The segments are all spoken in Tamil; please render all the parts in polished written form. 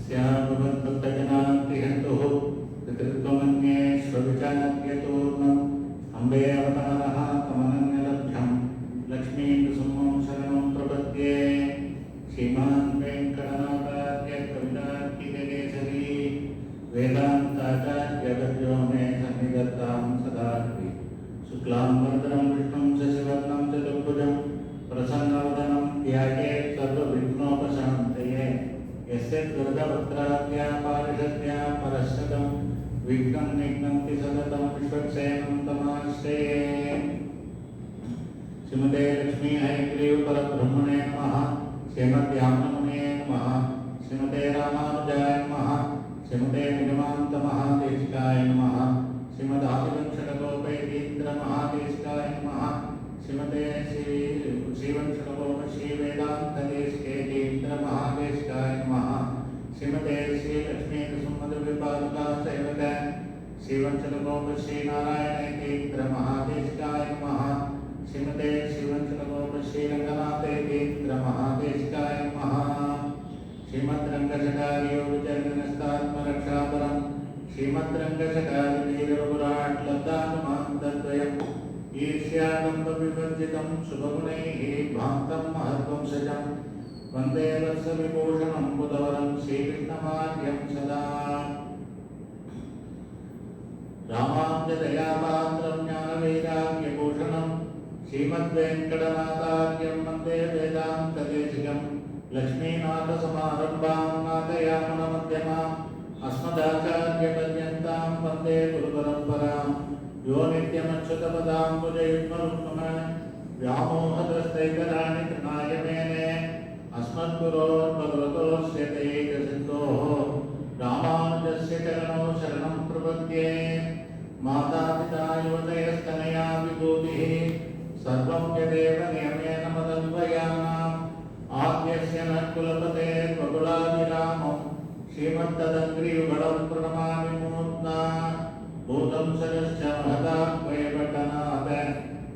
स्याभवन्तजनान्तिहन्तुः पितृत्वमन्ये स्वविचार्यतोर्णम् अम्बे अवतारः तमनन्यलभ्यं लक्ष्मीकुसुमं शरणं प्रपद्ये श्रीमान् वेङ्कटनाथार्य कवितार्किककेसरी वेदान्ताचार्यवर्यो मे सन्निधत्तां सदा शुक्लां वरदं विष्णुं शशिवर्णं चतुर्भुजं प्रसन्नवदनं ध्यायेत् सर्वविघ्नोपशान्तये यस्य दुर्गवक्त्राद्या पारिषद्या परश्चदं विघ्नं निघ्नन्ति सततं विश्वक्सेनं तमाश्रये। श्रीमते लक्ष्मी हयग्रीव परब्रह्मणे नमः। श्रीमद्याम्नमुने नमः। श्रीमते रामानुजाय नमः। श्रीमते निगमान्त महादेशिकाय नमः। श्रीमदादिवंशटकोपैतीन्द्र महादेशिकाय नमः। श्रीमते श्रीवंशटकोप श्रीवेदान्तदेशिकेतीन्द्र महादेशिकाय नमः। श्रीमते श्री लक्ष्मीकुसुमधुविपादुका सेवक श्रीवंशटकोप श्रीनारायणेतीन्द्र महादेशिकाय नमः। श्रीमते श्रीवंशटकोप श्रीरंगनाथेतीन्द्र महादेशिकाय नमः। श्रीमद्रंगशकारियोगजनस्तात्मरक्षापरं श्रीमद्रंगशकारिवीरपुराट्लब्धानुमान्तद्वयम् ईर्ष्यादम्बविवर्जितं शुभगुणैः भान्तं महद्वंशजं वन्दे वत्सविभूषणं बुधवरं श्रीकृष्णमार्यं सदा। रामानुजदयापात्रं ज्ञानवैराग्यभूषणं श्रीमद्वेङ्कटनाथार्यं वन्दे वेदान्तदेशिकं लक्ष्मीनाथसमारम्भां नाथयामुनमध्यमाम् अस्मदाचार्यपर्यन्तां वन्दे गुरुपरम्परां यो नित्यमच्युतपदाम्बुजयुग्मरुक्मः व्यामोहदस्तैकराणि तृणाय मेने अस्मद्गुरोर्भगवतोऽस्य दैकसिन्धोः रामानुजस्य चरणौ शरणं प्रपद्ये। मातापिता युवतयस्तनया विभूतिः सर्वं यदेव नियमेन मदन्वयानाम् आद्यस्य न कुलपते बकुलाभिरामं श्रीमद्तदङ्घ्रियुगलं प्रणमामि मूर्ध्ना भूतं सरश्च महदाह्वयपट्टनाथ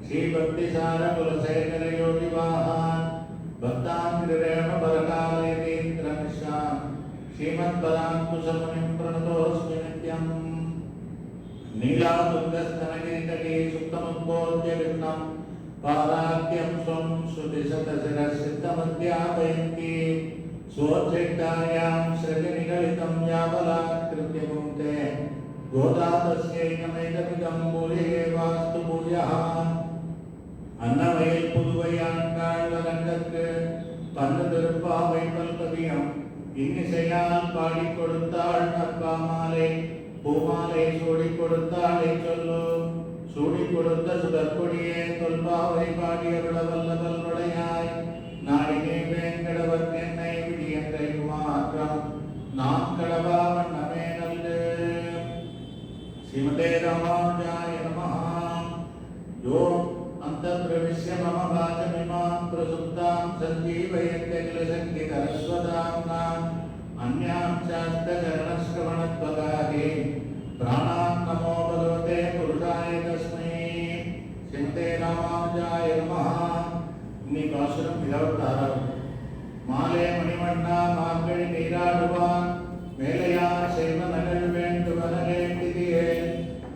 श्रीभक्तिसारकुलशेखरयोगिवाहान् भक्ताङ्घ्रिरेणुपरकालयतीन्द्रमिश्रान् श्रीमत्पराङ्कुशमुनिं प्रणतोऽस्मि नित्यम्। नीलातुङ्गस्तनगिरितटे सुप्तमुद्बोध्य विघ्नं पाराद्यं स्वं श्रुतिशतशिरसिद्धमध्यापयन्ति स्वोच्चैष्टायां सृजनिगलितं याबलात्कृत्य पुङ्क्ते गोदातस्यैकमेकमिदं भूयेवास्तु भूयः। अन्नवयல் புதுவையாண்டாள் அரங்கற்கு பன்னு திருப்பாவை பல்கவியம் இன்னிசையால் பாடிக் கொடுத்தாள் நற்பாமாலை பூமாலை சூடிக் கொடுத்தாளை சொல்லு சூடிக் கொடுத்த சுடற்கொடியே தொல்பாவை பாடியருள வல்லவல்வளையாய் நாடினே வேங்கடவர் என்னை விடியன்றை மாற்றம் நாம் கடவா வண்ணமே நல்லு। श्रीमते रामानुजाय नमः। यो अन्तर्प्रविश्य मम वाचमिमां प्रसुप्तां सञ्जीवयत्यखिलशक्तिधरस्वधाम्नाम् अन्यां शास्त्रचरणश्रवणत्वगाहे प्राणां नमो भगवते पुरुषाय तस्मै। श्रीमते रामानुजाय नमः। இன்னி பாசுரம் 26. மாலே மணிவண்ணா மார்கழி நீராடுவான் மேலையார் செய்வ நகல் வேண்டுவன வேண்டிதியே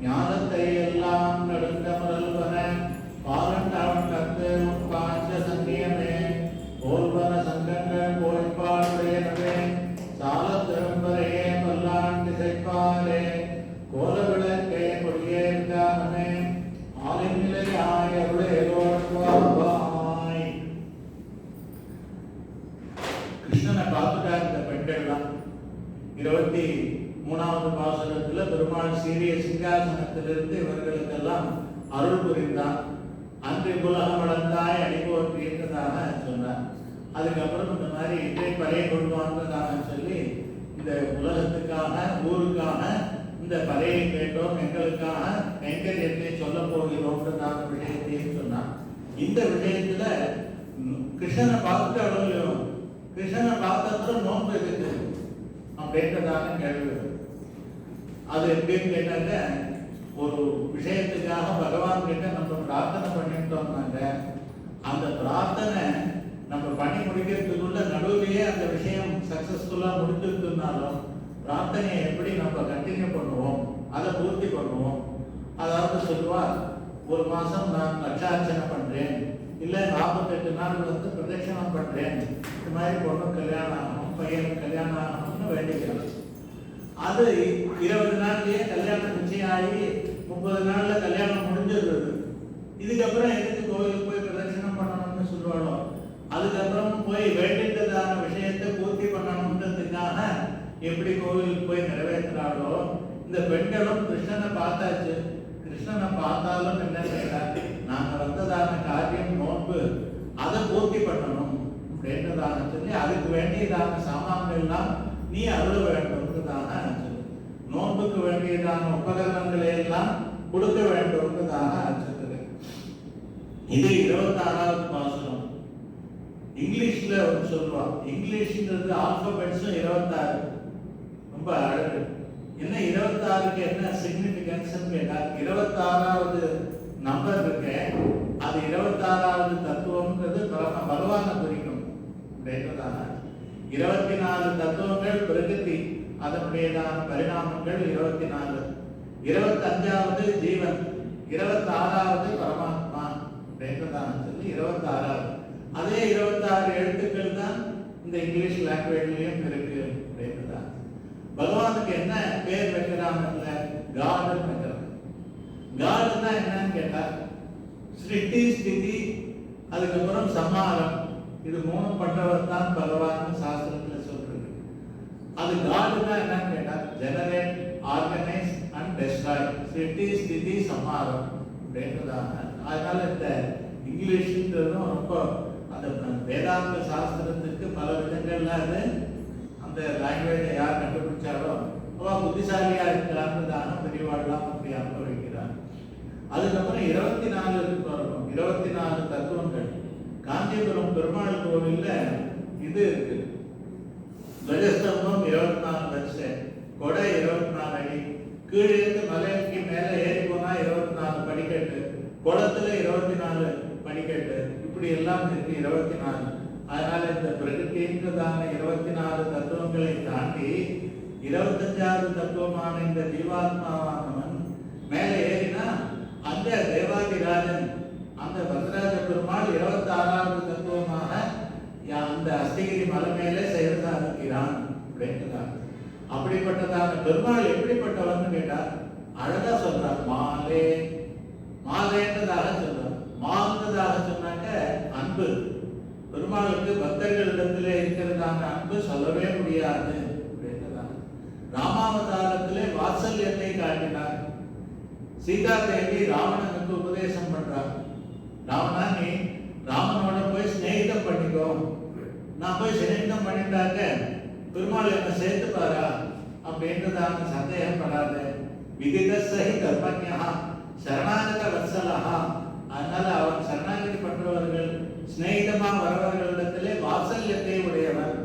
ஞானத்தை எல்லாம் நடுங்க முரல்வன பாலண்டவன் கத்து பாஞ்ச சங்கியமே போல்வன சங்கங்கள் கோய்பாடுடையனவே சால திரும்பரையே பல்லாண்டு திசைப்பாலே கோல விளக்கே கொடியேற்கானமே ஆலின் நிலையாய் அருளேலோர்வாய்। கிருஷ்ணனை பார்த்துட்டா இந்த பெண்கள்லாம் 23வது பாசுரத்துல பெருமாள் சீரிய சிங்காசனத்திலிருந்து இவர்களுக்கெல்லாம் அருள் புரிந்தார். அன்று உலகம் வளர்ந்தாய் அடிபோற்றி என்றதாக சொன்னார். அதுக்கப்புறம் இந்த மாதிரி இதை பறையை கொள்வான்றதாக சொல்லி இந்த உலகத்துக்காக ஊருக்காக இந்த பறையை கேட்டோம், எங்களுக்காக கைங்கரியத்தை சொல்ல போகிறோம்ன்றதாக விஷயத்தையும் சொன்னார். இந்த விஷயத்துல கிருஷ்ணனை பார்த்துட்டு அவ்வளவு கிருஷ்ணனை பார்த்ததும் நோன்பு இருக்குது அப்படின்றதாக கேள்வி. அது எப்படின்னு கேட்டாங்க, ஒரு விஷயத்துக்காக பகவான் கிட்ட நம்ம பிரார்த்தனை பண்ணிட்டோம்னாங்க அந்த பிரார்த்தனை நம்ம பணி முடிக்கிறதுக்குள்ள நடுவிலேயே அந்த விஷயம் சக்சஸ்ஃபுல்லா முடிஞ்சிருந்தாலும் பிரார்த்தனையை எப்படி நம்ம கண்டினியூ பண்ணுவோம், அதை பூர்த்தி பண்ணுவோம். அதாவது சொல்லுவா, ஒரு மாசம் நான் லட்சார்ச்சனை பண்றேன், இல்லை 48 நாள் பிரதட்சணம் பண்றேன், இந்த மாதிரி பொண்ணு கல்யாணம் ஆகணும், பையனுக்கு கல்யாணம் ஆகணும்னு வேண்டிக்கிறோம். அது 20 நாள்லயே கல்யாணம் நிச்சயம் ஆகி 30 நாள்ல கல்யாணம் முடிஞ்சிடுறது. இதுக்கப்புறம் எதுக்கு கோவிலுக்கு போய் பிரதட்சணம் பண்ணணும்னு சொல்லுவாளோ, அதுக்கப்புறம் போய் வேண்டிட்டதான விஷயத்தை பூர்த்தி பண்ணணுன்றதுக்காக எப்படி கோவிலுக்கு போய் நிறைவேற்றுறாளோ, இந்த பெண்களும் கிருஷ்ணனை பார்த்தாச்சு. கிருஷ்ணனை பார்த்தாலும் என்ன கேட்டார், நாங்க வந்ததான காரியம் நோன்பு, அதை பூர்த்தி பண்ணணும் அப்படின்றதான சொல்லி அதுக்கு வேண்டியதான சாமான்கள் எல்லாம் நீ அருள வேண்டும்ன்றதான சொல்லு. நோன்புக்கு வேண்டியதான உபகரணங்களை எல்லாம் கொடுக்க வேண்டும்ன்றதான சொல்லுது. இது 26வது பாசுரம். இங்கிலீஷ்ல ஒரு சொல்லுவான், இங்கிலீஷ்ன்றது ஆல்பபெட்ஸும் 26 ரொம்ப அழகு. என்ன 26க்கு என்ன சிக்னிபிகன்ஸ் கேட்டா, 26வது நம்பர் இருக்கு, அது 26வது தத்துவம்ன்றது பகவானை குறிக்கும் அப்படின்றதான. 24 தத்துவங்கள் பிரகிருதி, அதனுடையதான பரிணாமங்கள் 24. 25வது ஜீவன், 26வது பரமாத்மா அப்படின்றதான சொல்லி 26வது. அதே 26 எழுத்துக்கள் தான் இந்த இங்கிலீஷ் லாங்குவேஜ்லயும் இருக்கு அப்படின்றதான். பகவானுக்கு என்ன பேர் வைக்கிறாங்கல்ல, காடுன்னு வைக்கிறாங்க. காடுன்னா என்னன்னு கேட்டா, சிருஷ்டி ஸ்திதி அதுக்கப்புறம் சம்ஹாரம், இது 3 பண்றவர் தான் பகவான் சாஸ்திரத்துல சொல்றது. அது காடுன்னா என்னன்னு கேட்டா, ஜெனரேட், ஆர்கனைஸ் அண்ட் டெஸ்ட்ராய், சிருஷ்டி ஸ்திதி சம்ஹாரம் அப்படின்றதாங்க. அதனால இந்த இங்கிலீஷ்ன்றதும் ரொம்ப அந்த வேதாந்த சாஸ்திரத்துக்கு பல விதங்கள்ல அது அந்த லாங்குவேஜை யார் கண்டுபிடிச்சாலோ அவ புத்திசாலியா இருக்கிறான்னு பெரியவாழ்லாம் அப்படி அனுபவிக்கிறார். அதுக்கப்புறம் 24 வரணும். 24 தத்துவங்கள். காஞ்சிபுரம் பெருமாள் கோவில்ல இது இருக்கு, துவஜஸ்தம்பம் 24 வரிசை, கொடை 24 அடி, கீழே இருந்து மலைக்கு மேல ஏறி போனா 24 படிக்கட்டு, குளத்துல 24 படிக்கட்டு, இப்படி எல்லாம் இருக்கு 24. அதனால இந்த பிரகிருதின்றதான 24 தத்துவங்களை தாண்டி 25வது தத்துவமான இந்த ஜீவாத்மாவானவன் மேலே ஏறினா அந்த தேவாதிராஜன், அந்த வரதராஜ பெருமாள் 26வது தத்துவமாக அந்த அஸ்தகிரி மலை மேலே செயல் சாதிக்கிறான் அப்படின்றார். அப்படிப்பட்டதான பெருமாள் எப்படிப்பட்டவன் கேட்டா அழகா சொல்றார், மாலே மாலேன்றதாக சொல்றார். மாந்ததாக சொன்னாக்க அன்பு. பெருமாளுக்கு பக்தர்களிடத்திலே இருக்கிறதான அன்பு சொல்லவே முடியாது அப்படின்றதான. ராமாவதாரத்திலே வாத்சல்யத்தை காட்டினார். சீதா தேவி ராவணனுக்கு உபதேசம் பண்றார். ராவணா, நீ ராமனோட போய் ஸ்நேகிதம் பண்ணிக்கோ, நான் போய் சிநேகிதம் பண்ணிட்டாக்க பெருமாள் என்ன சேர்த்துப்பாரா அப்படின்றதான சந்தேகப்படாது. விதித சஹி கர்மஞா சரணாகத வத்சலஹா. அதனால அவன் சரணாகதி பண்றவர்கள் ஸ்நேகிதமா வரவர்களிடத்திலே வாத்சல்யத்தை உடையவன்.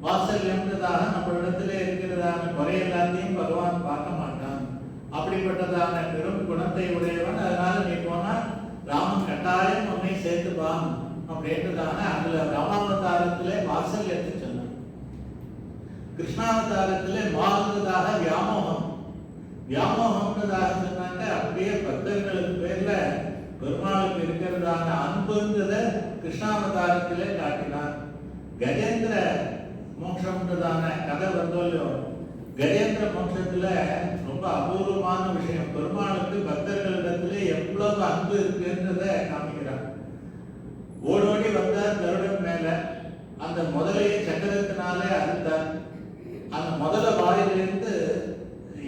வாத்சல்யம்ன்றதாக நம்மளிடத்திலே இருக்கிறதான குறை எல்லாத்தையும் பகவான் பார்க்க மாட்டான். அப்படிப்பட்டதான பெரும் குணத்தை உடையவன். அதனால நீ போனா ராமன் கட்டாயம் உன்னை சேர்த்துப்பான் அப்படின்றதான அதுல ராமாவதாரத்திலே வாத்சல்யத்தை சொன்னான். கிருஷ்ணாவதாரத்திலே மாறுவதாக வியாமோகம். வியாமோகம்ன்றதாக சொன்னாங்க அப்படியே பக்தர்களுக்கு பேர்ல பெருமாளுக்கு இருக்கிறதான அன்புன்றத கிருஷ்ணாவதாரத்திலே காட்டினார். கஜேந்திர மோட்சம்ன்றதான கதை வந்தோல்லையோ, கஜேந்திர மோட்சத்துல ரொம்ப அபூர்வமான விஷயம். பெருமாளுக்கு பக்தர்களிடத்திலே எவ்வளவு அன்பு இருக்குன்றத காமிக்கிறார். ஓடோடி வந்தார் கருடன் மேல, அந்த முதலையை சக்கரத்தினாலே அறுத்தார். அந்த முதல வாயிலிருந்து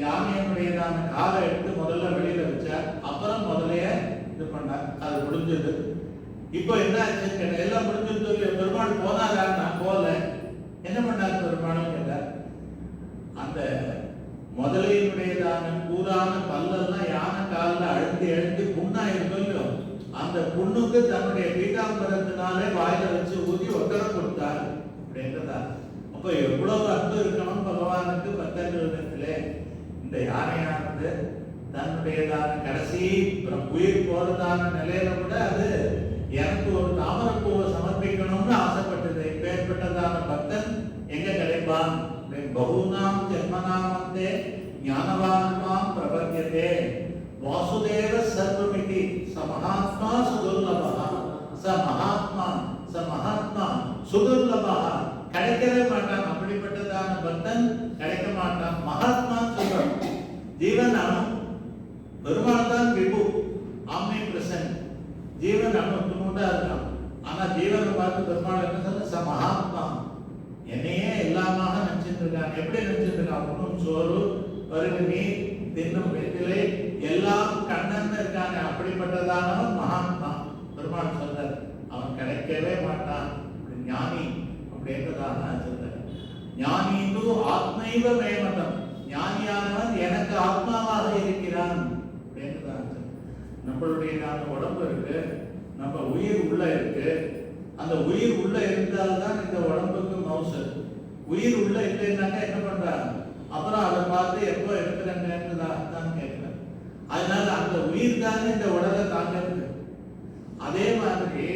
யானையினுடையதான காலை எடுத்து முதல்ல வெளியில வச்சார். அப்புறம் முதலைய இது பண்ணார். அது முடிஞ்சது. இப்போ என்ன ஆச்சு, எல்லாம் முடிஞ்சது. பெருமாள் போனாரா? நான் போல. என்ன பண்ணார் பெருமாள் கேட்டார். அந்த முதலையினுடையதான கூறான பல்லெல்லாம் யானை காலில் அழுத்தி அழுத்தி புண்ணா இருக்கோ, அந்த புண்ணுக்கு தன்னுடைய பீட்டாம்பரத்தினாலே வாயில வச்சு ஊதி ஒத்தர கொடுத்தார் அப்படின்றதா. அப்ப எவ்வளவு அன்பு இருக்கணும் பகவானுக்கு பக்தர்களிடத்திலே. இந்த யானையானது தன்னுடையதான கடைசி உயிர் போறதான நிலையில கூட அது எனக்கு ஒரு தாமரப்பூவை சமர்ப்பிக்கணும்னு ஆசைப்பட்டது. இப்பேற்பட்டதான பக்தன் எங்க கிடைப்பான்? பகுநாம் ஜென்மநாமந்தே ஞானவான்மாம் பிரபத்தியதே வாசுதேவ சர்வமிதி சமஹாத்மா சுதுர்லபஹ சமஹாத்மா சுதுர்லபஹ. கிடைக்கவே மாட்டான். அப்படிப்பட்டதான பக்தன் கிடைக்க மாட்டான். மகாத்மா சொல்றான். ஜீவன் அணு, பெருமாள் தான் விபு, ஆம்னி பிரசன்ட். ஜீவன் அணு துணுண்டா இருக்கான். ஆனா ஜீவனை பார்த்து பெருமாள் என்ன சொல்ல? சமஹாத்மா, என்னையே எல்லாமாக நினைச்சிட்டு இருக்கான். எப்படி நினைச்சிட்டு இருக்கான்? உண்ணும் சோறு, பருகு நீர், தின்னும் வெற்றிலை எல்லாம் கண்ணன் இருக்காங்க. அப்படிப்பட்டதானவன் மகாத்மா. பெருமாள் சொல்றார், அவன் கிடைக்கவே மாட்டான். ஞானி அப்படின்றதாக சொல்றார். ஞானிது ஆத்மைவ மேமதம், ஞானியானவன் எனக்கு ஆத்மாவாக இருக்கிறான் அப்படின்றதாக. நம்மளுடைய உடம்பு இருக்கு, நம்ம உயிர் உள்ள இருக்கு. அந்த உயிர் உள்ள இருந்தால்தான் இந்த உடம்புக்கு மவுசு. உயிர் உள்ள இல்லைன்னாக்கா என்ன பண்றாங்க? அப்புறம் அதை பார்த்து எப்போ எடுக்கிறேன்னு கேட்கிறேன். அதனால அந்த உயிர் தானே இந்த உடலை தாங்கிறது. அதே மாதிரி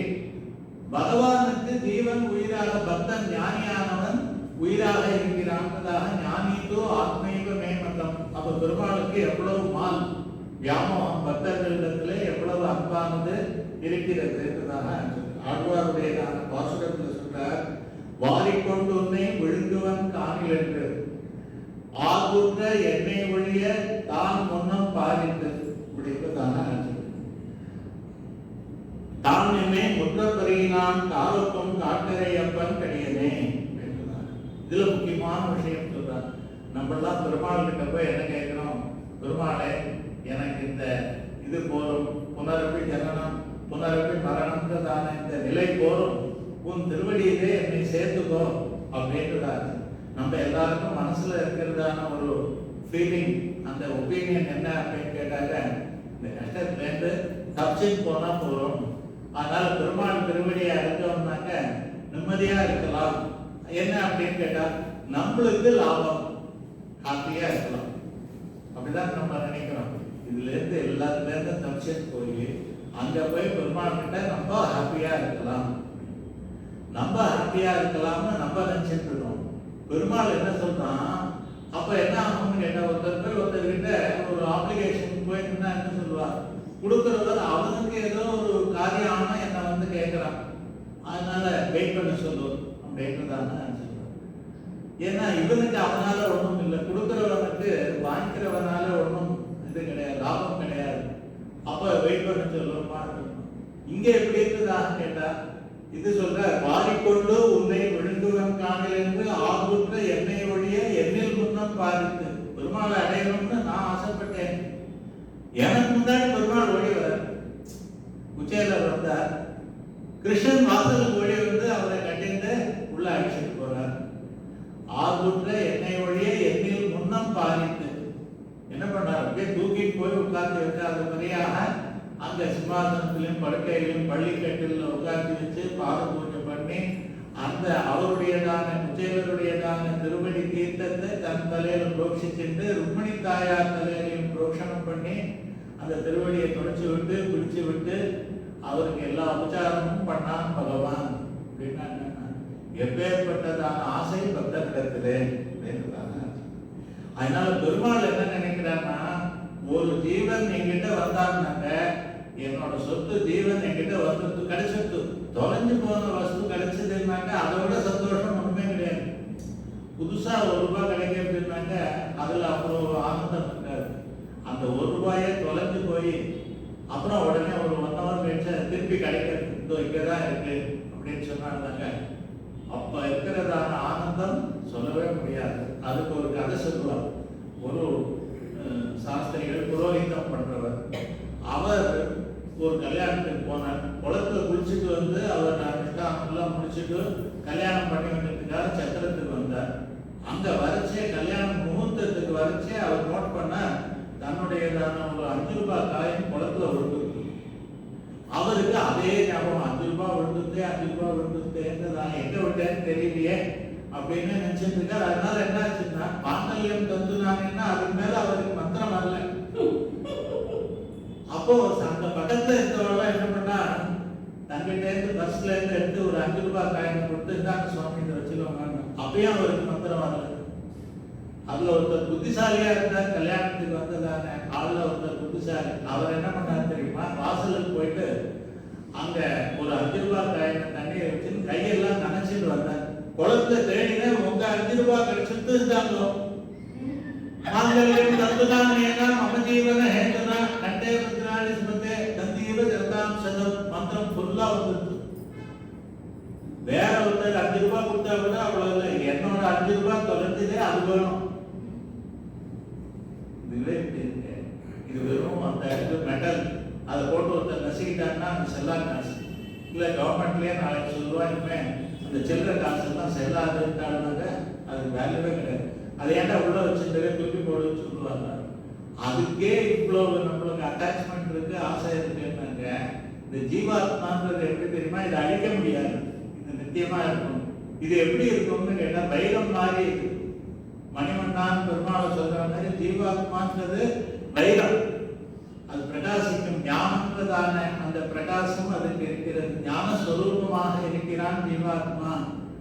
பகவானுக்கு ஜீவன் உயிராக, பக்தன் ஞானியானவன் உயிராக இருக்கிறான்றதாக ஞானிதோ ஆத்மைவ மேமதம். அப்ப பெருமாளுக்கு எவ்வளவு மால் வியாமோகம், பக்தர்களிடத்திலே எவ்வளவு அன்பானது இருக்கிறது என்பதாக ஆழ்வாருடையதான பாசுரத்தில் சொல்றார். வாரிக்கொண்டு உன்னை விழுங்குவன் காணில் என்று ஆகுன்ற எண்ணெய் ஒழிய தான் முன்னம் பாரித்து இப்படிப்பதாக தான் என்னை முற்றப்பெருகினான் காலத்தும் காட்டரையப்பன் கடியனே. இதுல முக்கியமான விஷயம் சொல்றார். நம்மளாம் பெருமாள் கிட்ட போய் என்ன கேட்கிறோம்? பெருமாளே, எனக்கு இந்த இது போரும், புனரப்பி ஜனனம் புனரப்பி மரணம்ன்றதான இந்த நிலை போரும், உன் திருவடியிலே என்னை சேர்த்துக்கோ அப்படின்றாரு. நம்ம எல்லாருக்கும் மனசுல இருக்கிறதான ஒரு ஃபீலிங், அந்த ஒப்பீனியன் என்ன அப்படின்னு கேட்டாங்க, இந்த கஷ்டத்துலேருந்து தப்பிச்சு போனா போறோம். அதனால பெருமாள் திருவடியை அடைஞ்சோம்னாக்க நிம்மதியா இருக்கலாம். என்ன அப்படின்னு கேட்டா நம்மளுக்கு லாபம், ஹாப்பியா இருக்கலாம். அப்படிதான் நம்ம நினைக்கிறோம். இதுல இருந்து எல்லாத்துல இருந்து தப்பிச்சு போய் அங்க போய் பெருமாள் கிட்ட நம்ம ஹாப்பியா இருக்கலாம், நம்ம ஹாப்பியா இருக்கலாம்னு நம்ம நினைச்சிட்டு இருக்கோம். பெருமாள் என்ன சொல்றான்? அப்ப என்ன ஆகும்னு கேட்டா, ஒருத்தர்கிட்ட ஒரு ஆப்ளிகேஷன் போய் என்ன சொல்லுவார்? கொடுக்கிறவர் அவனுக்கு ஏதோ ஒரு காரியம் ஆனா என்ன வந்து கேட்கிறான், அதனால வெயிட் பண்ண சொல்லுவோம் அப்படின்றதான சொல்லுவார். ஏன்னா இவனுக்கு அவனால ஒன்றும் இல்லை, கொடுக்கிறவனுக்கு வாங்கிக்கிறவனால ஒன்றும் இது கிடையாது, லாபம் கிடையாது. அப்ப வெயிட் பண்ண சொல்லுவோமா? இங்க எப்படி இருக்குதான்னு கேட்டா இது சொல்ற, வாரிக்கொண்டு உன்னை விழுங்குவன் காணில் என்று ஆகுற்ற எண்ணெய் ஒழிய எண்ணில் முன்னம் பாதித்து. பெருமாளை அடையணும்னு நான் ஆசைப்பட்டேன். எனக்கு முன்னாடி பெருமாள் ஓடி வர உச்சையில வந்தார். கிருஷ்ணன் வாசலுக்கு ஓடி வந்து அவரை கட்டிட்டு உள்ள அடிச்சுட்டு போறார். ஆகுற்ற எண்ணெய் ஒழிய எண்ணில் முன்னம் பாதித்து என்ன பண்ணார்? அப்படியே தூக்கிட்டு போய் உட்கார்ந்து வச்சு அது மாதிரியாக அங்க சிம்மாசனத்திலும் படுக்கையிலும் பள்ளிக்கட்டில் உட்கார்ந்து வச்சு பாத பூஜை பண்ணி அந்த அவருடையதான குச்சேலருடையதான திருவடி தீர்த்தத்தை தன் தலையில புரோக்ஷிச்சுட்டு ருக்மிணி தாயார் தலையிலையும் புரோக்ஷனம் பண்ணி அந்த திருவடியை தொடச்சு விட்டு பிடிச்சு விட்டு அவருக்கு எல்லா உபச்சாரமும் பண்ணான் பகவான். அப்படின்னா எப்பேற்பட்டதான ஆசை பக்தர்களிடத்திலே. அதனால பெருமாள் என்ன நினைக்கிறான்னா, ஒரு ஜீவன் என்கிட்ட வந்தான்னாக்க என்னோட சொத்து ஜீவன் என்கிட்ட வந்து கிடைச்சிட்டு, தொலைஞ்சு போன வஸ்து கிடைச்சதுன்னாக்க அதை விட சந்தோஷம் ஒண்ணுமே கிடையாது. புதுசா ₹1 கிடைக்கிறதுனாக்க அதுல அப்புறம் ஆனந்தம் இருக்காது. அந்த ₹1 தொலைஞ்சு போய் அப்புறம் உடனே ஒரு 1 hour கழிச்சு திருப்பி கிடைக்கிறது, இதோ இங்கதான் இருக்கு அப்படின்னு சொன்னாங்க. அப்ப இருக்கிறதான ஆனந்தம் சொல்லவே முடியாது. அதுக்கு ஒரு கதை சொல்லுவார். ஒரு சாஸ்திரிகள் புரோகிதம் பண்றவர், அவர் ஒரு கல்யாணத்துக்கு போனார். குளத்துல குளிச்சுட்டு வந்து அவர் எல்லாம் முடிச்சுட்டு கல்யாணம் பண்ணி வைக்கிறதுக்காக சத்திரத்துக்கு வந்தார். அங்க வரைச்சே கல்யாண முகூர்த்தத்துக்கு வரைச்சே அவர் நோட் பண்ண தன்னுடையதான ஒரு ₹5 காயின் குளத்துல விழுந்து. அவருக்கு அதே ஞாபகம், ₹5 விழுந்துட்டேன்னு நான் எங்க விட்டேன்னு தெரியலையே அப்படின்னு நினைச்சிட்டு இருக்காரு. அதனால என்ன ஆச்சுன்னா, பாண்டல்யம் தந்துனாங்கன்னா அதுக்கு மேல அவருக்கு மந்திரம் வரல. அப்போ அந்த பக்கத்துல இருந்தவங்க என்ன பண்ணா, தன் தங்கிட்ட இருந்து பஸ்ல இருந்து எடுத்து ஒரு 5 ரூபாய் காயின் கொடுத்து இந்தாங்க சுவாமி இதை வச்சுக்கோங்க. அப்பயும் அவருக்கு மந்திரம் வரல. அதுல ஒருத்தர் புத்திசாலியா இருந்தார், கல்யாணத்துக்கு வந்ததானே ஆளுல ஒருத்தர் புத்திசாலி. அவர் என்ன பண்ணாரு தெரியுமா, வாசலுக்கு போயிட்டு அங்க ஒரு 5 ரூபாய் காயின தண்ணியை வச்சு கையெல்லாம் நனைச்சிட்டு வந்தார். குளத்துல தேடின உங்க 5 ரூபாய் கிடைச்சிட்டு இருந்தாங்க. மாங்கல்யம் தந்துதானேனா மம ஜீவன ஹேதுனா கண்டே பத்ராணி ஸ்மதே தந்தீவ ஜரதாம் சதம் மந்திரம் ஃபுல்லா வந்துருச்சு. வேற ஒருத்தர் 5 ரூபாய் கொடுத்தா கூட அவ்வளவு இல்லை, என்னோட 5 ரூபாய் தொலைஞ்சதே அது வேணும். இது வெறும் அந்த மெட்டல் அதை போட்டு ஒருத்தர் நசுக்கிட்டாங்கன்னா அந்த செல்லா காசு இல்லை. கவர்மெண்ட்லேயே நாளைக்கு சொல்லுவாங்க அந்த சில்லற காசு எல்லாம் செல்லாதுட்டாங்க, அதுக்கு வேல்யூவே கிடையாது. அதை ஏன்டா உள்ள வச்சுட்டு தூக்கி போடுன்னு சொல்லுவாங்க. அதுக்கே இவ்வளவு நம்மளுக்கு அட்டாச்மெண்ட் இருக்கு, ஆசை இருக்குன்னாங்க. இந்த ஜீவாத்மான்றது எப்படி தெரியுமா, இதை அழிக்க முடியாது, இது நித்தியமா இருக்கும். இது எப்படி இருக்கும்னு கேட்டா வைரம் மாதிரி இருக்கு. மணிவண்ணான் பெருமாளை சொல்ற மாதிரி ஜீவாத்மான்றது வைரம், அது பிரகாசிக்கும். ஞானன்றதான அந்த பிரகாசம் அதுக்கு இருக்கிறது. ஞான ஸ்வரூபமாக இருக்கிறான் ஜீவாத்மா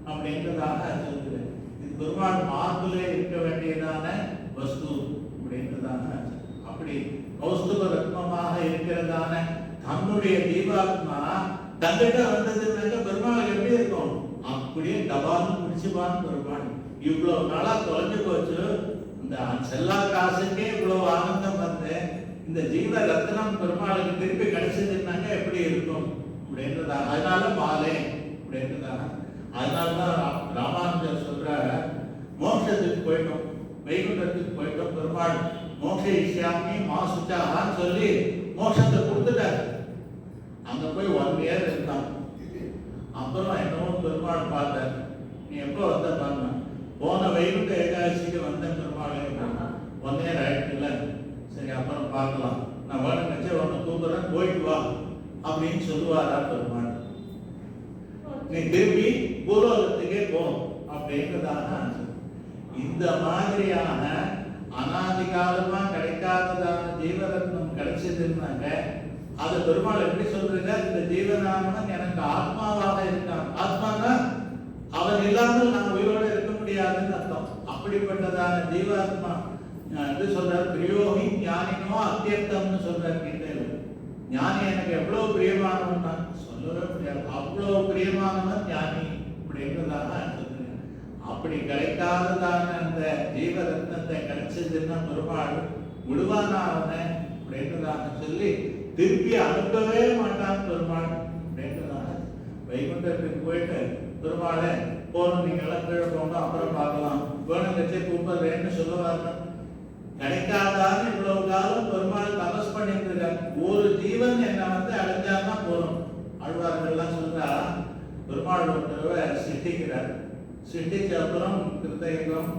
அப்படின்றதாக சொல்கிறேன். இது பெருமாள் மார்பிலே இருக்க வேண்டியதான வஸ்து அப்படின்றதாக. அப்படி கௌஸ்துப ரத்னமாக இருக்கிறதான தன்னுடைய ஜீவாத்மா தங்கிட்ட வந்ததுனாக்க பெருமாள் எப்படி இருக்கும், அப்படியே டபால்னு முடிச்சுப்பான் பெருமாள். இவ்வளவு நாளா தொலைஞ்சு போச்சு, இந்த செல்லா காசுக்கே இவ்வளவு ஆனந்தம் வந்து இந்த ஜீவ ரத்னம் பெருமாளுக்கு திருப்பி கிடைச்சதுன்னாங்க எப்படி இருக்கும் அப்படின்றதா. அதனால மாலை அப்படின்றதா. அதனாலதான் ராமானுஜர் சொல்ற, மோட்சத்துக்கு போயிட்டோம், வைகுண்டத்துக்கு போயிட்டோம், பெருமாள் மோட்ச இஷ்யாமி மாசுச்சாகான்னு சொல்லி மோட்சத்தை கொடுத்துட்டாரு. அங்க போய் 1 year இருந்தான். அப்புறம் என்னவோ பெருமாள் பார்த்தார், நீ எப்போ வந்த பாருங்க, போன வைகுண்ட ஏகாதசிக்கு வந்த பெருமாளே 1 year ஆயிடுச்சுல, சரி அப்புறம் பார்க்கலாம், நான் வேணும் நினைச்சே ஒன்று கூப்பிடுறேன் போயிட்டு வா அப்படின்னு சொல்லுவாரா பெருமாள். நீ திரும்பி பூலோகத்துக்கே போ அப்படின்றதாக. இந்த மாதிரியான அனாதிகாலமா கிடைக்காததான ஜீவரத்னம் கிடைச்சதுன்னாங்க அது பெருமாள் எப்படி சொல்றீங்க, இந்த ஜீவனானவன் எனக்கு ஆத்மாவாக இருக்கான். ஆத்மானா அவன் இல்லாமல் நான் உயிரோடு இருக்க முடியாதுன்னு அர்த்தம். அப்படிப்பட்டதான ஜீவாத்மா இது சொல்றார், பிரியோகி ஞானினோ அத்தியர்த்தம்னு சொல்றார் கீதையில. ஞானி எனக்கு எவ்வளவு பிரியமானவன் தான் சொல்லவே முடியாது, அவ்வளவு பிரியமானவன் ஞானி அப்படின்றதாக சொல்றேன். அப்படி கிடைக்காததான அந்த ஜீவரத்னத்தை கிடைச்சதுன்னா பெருமாள் விடுவானா அவனை அப்படின்றதாக சொல்லி திருப்பி அனுப்பவே மாட்டான் பெருமாள் அப்படின்றதாக. வைகுண்டத்துக்கு போயிட்டு பெருமாளை போகணும், நீங்க எல்லாம் கீழே போகணும், அப்புறம் பார்க்கலாம், வேணும் வச்சே கூப்பிடுறேன்னு சொல்லுவாங்க. கிடைக்காதான்னு இவ்வளவு காலம் பெருமாள் தபஸ் பண்ணிட்டு இருக்காங்க. ஒரு ஜீவன் என்னை வந்து அடைஞ்சாதான் போறோம். ஆழ்வார்கள்லாம் சொல்றா, பெருமாள் ஒரு தடவை சிருஷ்டிக்கிறார். சிருஷ்டிச்ச அப்புறம் கிருத்தயுகம்,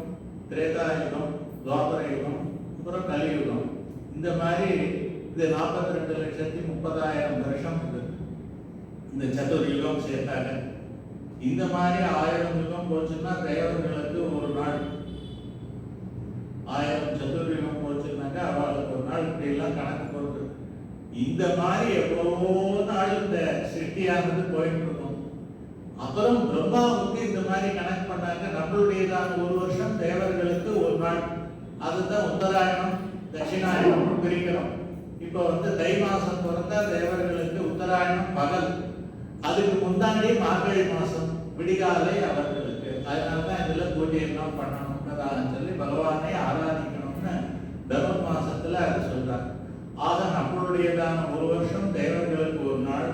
திரேதாயுகம், துவாபர யுகம், அப்புறம் கலியுகம். இந்த மாதிரி இது 42,30,000 வருஷம் இது. இந்த சதுர்யுகம் சேர்த்தாங்க. இந்த மாதிரி 1000 யுகம் போச்சுன்னா தேவர்களுக்கு ஒரு நாள், 1000 சதுர்யுகம் போச்சுன்னாக்கா அவளுக்கு ஒரு நாள், இப்படி எல்லாம் கணக்கு போடுது. இந்த மாதிரி எவ்வளவோ நாள் இந்த சிருஷ்டியானது போயிட்டு இருக்கும். அப்புறம் பிரம்மாவுக்கு இந்த மாதிரி கணக்கு பண்ணாங்க. நம்மளுடையதான ஒரு வருஷம், தேவர்களுக்கு ஒரு நாள். அதுதான் உத்தராயணம் தட்சிணாயணம் பிரிக்கிறோம். இப்போ வந்து தை மாசம் பிறந்தா தேவர்களுக்கு உத்தராயணம் பகல், அதுக்கு முன்னாடி மார்கழி மாசம் விடிகாலை அவர்களுக்கு. அதனாலதான் இதுல பூஜை எல்லாம் பண்ணணும்ன்றதாக சொல்லி பகவானை ஆராதிக்கணும்னு தர்ம மாசத்துல அது சொல்றாங்க. ஆக நம்மளுடையதான ஒரு வருஷம், தேவர்களுக்கு ஒரு நாள்.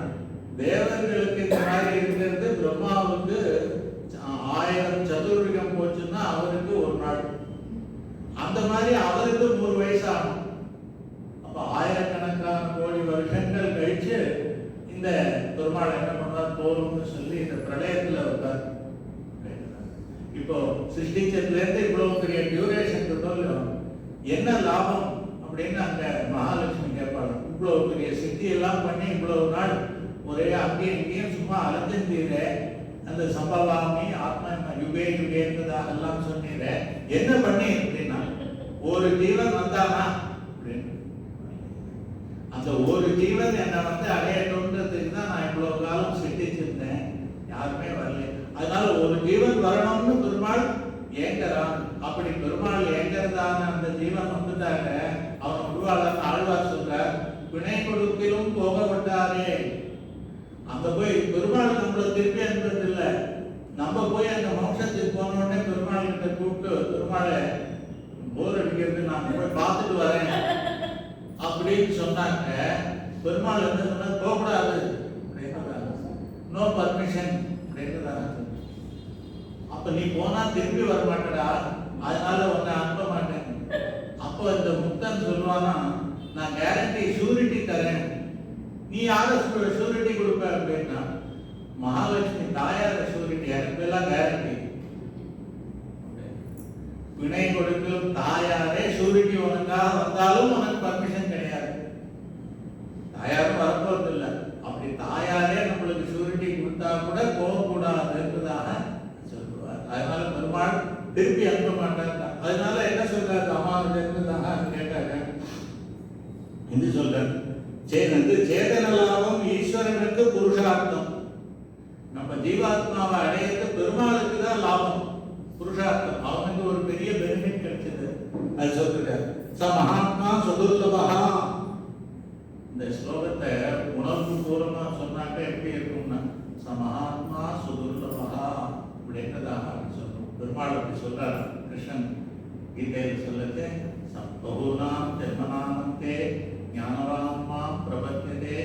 தேவர்களுக்கு இந்த மாதிரி இருக்கிறது. பிரம்மாவுக்கு 1000 சதுர்யுகம் போச்சுன்னா அவருக்கு ஒரு நாள். அந்த மாதிரி அவருக்கு 100 வயசு ஆகும். அப்ப ஆயிரக்கணக்கான கோடி வருஷங்கள் கழிச்சு இந்த பெருமாள் என்ன பண்ணார், போரும்னு சொல்லி இந்த பிரளயத்துல வைத்தார். இப்போ சிருஷ்டிச்சதுல இருந்து இவ்வளவு பெரிய டியூரேஷன் இருக்கோம், என்ன லாபம் அப்படின்னு அங்க மகாலட்சுமி கேட்பாங்க. இவ்வளவு பெரிய சித்தி எல்லாம் பண்ணி இவ்வளவு நாள் ஒரே அங்கேயும் இங்கேயும் சும்மா அலைஞ்சீர, அந்த சம்பவாமி ஆத்மா யுகே யுகேன்றதாக எல்லாம் சொன்னீர, என்ன பண்ணி அப்படின்னா ஒரு ஜீவன் வந்தானா அப்படின்னு. அந்த ஒரு ஜீவன் என்னை வந்து அடையட்டும்ன்றதுக்கு தான் நான் இவ்வளவு காலம் சிட்டிச்சிருந்தேன், யாருமே வரல. அதனால ஒரு ஜீவன் வரணும்னு பெருமாள் ஏங்கறான். அப்படி பெருமாள் ஏங்கறதான அந்த ஜீவன் வந்துட்டாங்க, அவன் விடுவாளன்னு ஆழ்வார் சொல்றார். பிணை கொடுக்கிலும் போக விட்டாரே, அங்க போய் பெருமாள் நம்மளை திருப்பி அனுப்புறது இல்லை, நம்ம போய் அந்த மோட்சத்துக்கு போனோடனே பெருமாள் கிட்ட கூப்பிட்டு, பெருமாளை போர் அடிக்கிறது, நான் போய் பார்த்துட்டு வரேன் அப்படின்னு சொன்னாங்க. பெருமாள் என்ன சொன்னா, போகக்கூடாது, நோ பர்மிஷன் அப்படின்னு. அப்ப நீ போனா திரும்பி வர மாட்டடா, அதனால உன்னை அனுப்ப மாட்டேன். அப்போ இந்த முக்தன் சொல்லுவானா, நான் கேரண்டி ஷூரிட்டி தரேன். நீ யார ஷூரிட்டி கொடுப்ப அப்படின்னா, மகாலட்சுமி தாயார ஷூரிட்டி, எனக்கு எல்லாம் கேரண்டி. பிணை கொடுக்கலும் தாயாரே ஷூரிட்டி உனக்காக வந்தாலும் உனக்கு பர்மிஷன் கிடையாது, தாயாரும் வரப்போறது இல்லை. அப்படி தாயாரே நம்மளுக்கு ஷூரிட்டி கொடுத்தா கூட போகக்கூடாது என்பதாக சொல்லுவார். அதனால பெருமாள் திருப்பி அனுப்ப மாட்டாங்க. அதனால என்ன சொல்றாரு அமானுஜன் கேட்டாங்க, என்ன சொல்றாரு, சேதன லாபம் ஈஸ்வரனுக்கு புருஷார்த்தம். நம்ம ஜீவாத்மாவை அடையிறது பெருமாளுக்கு தான் லாபம், புருஷார்த்தம். அவனுக்கு ஒரு பெரிய பெனிஃபிட் கிடைச்சது. அது சொல்றாரு, ச மகாத்மா சுதுர்லபா. இந்த ஸ்லோகத்தை உணர்வு பூர்வமா சொன்னாக்க எப்படி இருக்கும்னா, ச மகாத்மா சுதுர்லபா அப்படின்றதாக சொல்லணும். பெருமாள் அப்படி சொல்றாரு. கிருஷ்ணன் கீதையில் சொல்லது, பகூனாம் ஜென்மனாமந்தே ஞானவான்மா பிரபத்தியதே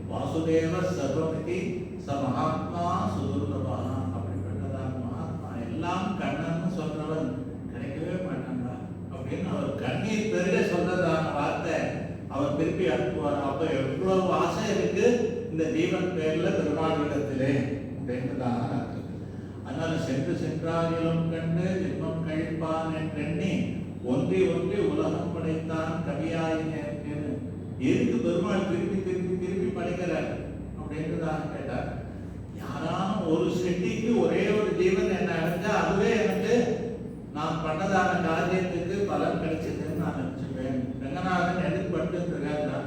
வாசுதேவ சர்வமிதி ச மகாத்மா சுதுர்லபா. அப்படிப்பட்டதான் மகாத்மா, எல்லாம் கண்ணன் சொல்றவன் கிடைக்கவே மாட்டாங்க அப்படின்னு அவர் கண்ணீர் பெருக சொல்றதான வார்த்தை அவர் திருப்பி அனுப்புவார். அப்ப எவ்வளவு ஆசை இருக்கு இந்த ஜீவன் பேர்ல பெருமாளிடத்திலே அப்படின்றதாக. அதனால சென்று சென்றாகிலும் கண்டு ஜென்மம் கழிப்பான் என்றெண்ணி ஒன்றி ஒன்றி உலகம் படைத்தான் கவியாயினேன். எதுக்கு பெருமாள் திருப்பி திருப்பி திருப்பி படைக்கிறார் அப்படின்றதாக கேட்டார். யாராலும் ஒரு செட்டிக்கு ஒரே ஒரு ஜீவன் என்ன அடைஞ்சா அதுவே எனக்கு நான் பண்ணதான காரியத்துக்கு பலன் கிடைச்சதுன்னு நான் நினைச்சுப்பேன். ரங்கநாதன் எதுக்கு படுத்துருக்காருன்னா,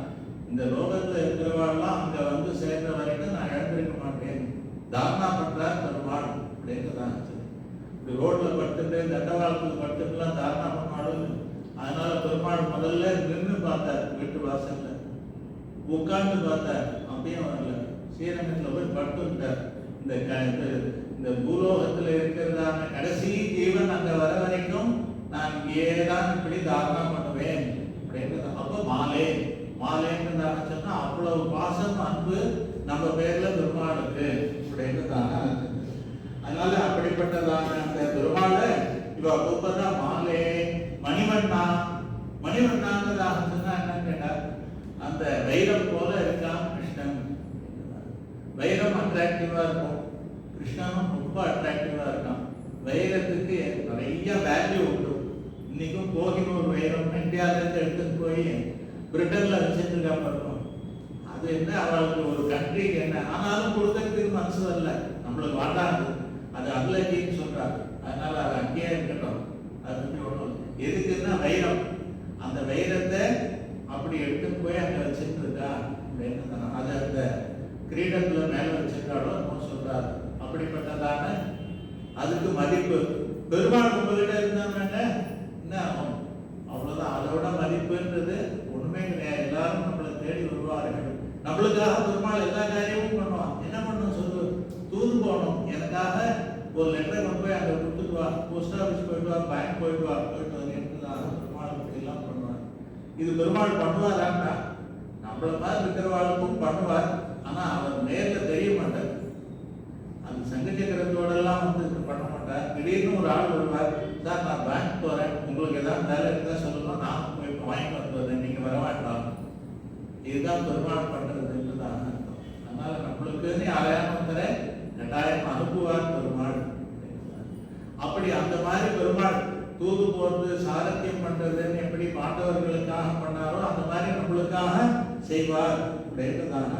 இந்த லோகத்துல இருக்கிறவாள்லாம் அங்க வந்து சேர்ந்த வரைக்கும் நான் இழந்திருக்க மாட்டேன், தாரணா பண்றார் பெருமாள் அப்படின்றதான். இப்படி ரோட்ல படுத்துட்டு தண்டவாளத்துக்கு படுத்துட்டுலாம் தாரணா பண்ணுவாள். அதனால பெருமாள் முதல்ல நின்று பார்த்தார், வீட்டு வாசல்ல உட்கார்ந்து பார்த்தார், அப்பயும் வரல. ஸ்ரீரங்கத்துல போய் படுத்துட்டார். இந்த பூலோகத்துல இருக்கிறதான கடைசி ஜீவன் அங்க வர வரைக்கும் நான் இங்கேதான் இப்படி தாரணா பண்ணுவேன் அப்படின்றது. அப்ப மாலே மாலேன்றதாக சொன்னா அவ்வளவு பாசம் அன்பு நம்ம பேர்ல பெருமாளுக்கு அப்படின்றதாக. அதனால அப்படிப்பட்டதான அந்த பெருமாளை இவ கூப்பிடுறா மாலே மணிவண்ணா. மணிவண்ணாங்கிறதாக சொன்னா என்ன கேட்டா, அந்த வைரம் போல இருக்கான் கிருஷ்ணன். வைரம் அட்ராக்டிவா இருக்கும், கிருஷ்ணனும் ரொம்ப அட்ராக்டிவா இருக்கான். வைரத்துக்கு நிறைய வேல்யூ உண்டு. இன்னைக்கும் கோஹினூர் வைரம் இந்தியாவில இருந்து எடுத்துட்டு போய் பிரிட்டன்ல வச்சுட்டு இருக்காம இருக்கும். அது என்ன அவளுக்கு ஒரு கண்ட்ரிக்கு என்ன, ஆனாலும் கொடுக்கறதுக்கு மனசு வரல, நம்மளுக்கு வாண்டாது, அது அன்லக்கின்னு சொல்றாங்க. அதனால அது அங்கேயே இருக்கட்டும். அது ஒன்றும் எதுக்குன்னா வைரம், அந்த வைரத்தை அப்படி எடுத்துட்டு போய் அங்க வச்சுட்டு இருக்கா அப்படின்னு. அது அந்த கிரீடத்துல மேல வச்சிருக்காலும் சொல்றாரு. அப்படிப்பட்டதான அதுக்கு மதிப்பு பெருமாள் உங்ககிட்ட இருந்தாங்க என்ன ஆகும், அவ்வளவுதான். அதோட மதிப்புன்றது ஒண்ணுமே கிடையாது. எல்லாரும் நம்மளை தேடி வருவார்கள். நம்மளுக்காக பெருமாள் எல்லா காரியமும் பண்ணுவான். என்ன பண்ணும் சொல்லு, தூது போகணும், எனக்காக ஒரு லெட்டரை கொண்டு போய் அங்கே கொடுத்துட்டு வா, போஸ்ட் ஆஃபீஸ் போயிட்டு வா, பேங்க் போயிட்டு வா, போயிட்டு வரேன்றதாக பெருமாள் எல்லாம் பண்ணுவார். இது பெருமாள் பண்ணுவாரான்னா, நம்மள மாதிரி இருக்கிறவாளுக்கும் பண்ணுவார். ஆனா அவர் நேர்ல தெரிய மாட்டார். அந்த சங்க சக்கரத்தோட எல்லாம் வந்து பண்ண மாட்டார். திடீர்னு ஒரு ஆள் வருவார், சார் நான் பேங்க் போறேன், உங்களுக்கு ஏதாவது வேலை இருந்தா சொல்லணும், நான் போய் வாங்கிட்டு வந்து வரேன், நீங்க வரமாட்டான். இதுதான் பெருமாள் பண்றதுன்றதான் அர்த்தம். அதனால நம்மளுக்குன்னு யாரையான ஒருத்தரை கட்டாயம் அனுப்புவார் பெருமாள். அப்படி அந்த மாதிரி பெருமாள் தூது போறது சாரத்தியம் பண்றதுன்னு எப்படி பாண்டவர்களுக்காக பண்ணாரோ அந்த மாதிரி நம்மளுக்காக செய்வார் அப்படின்றதான.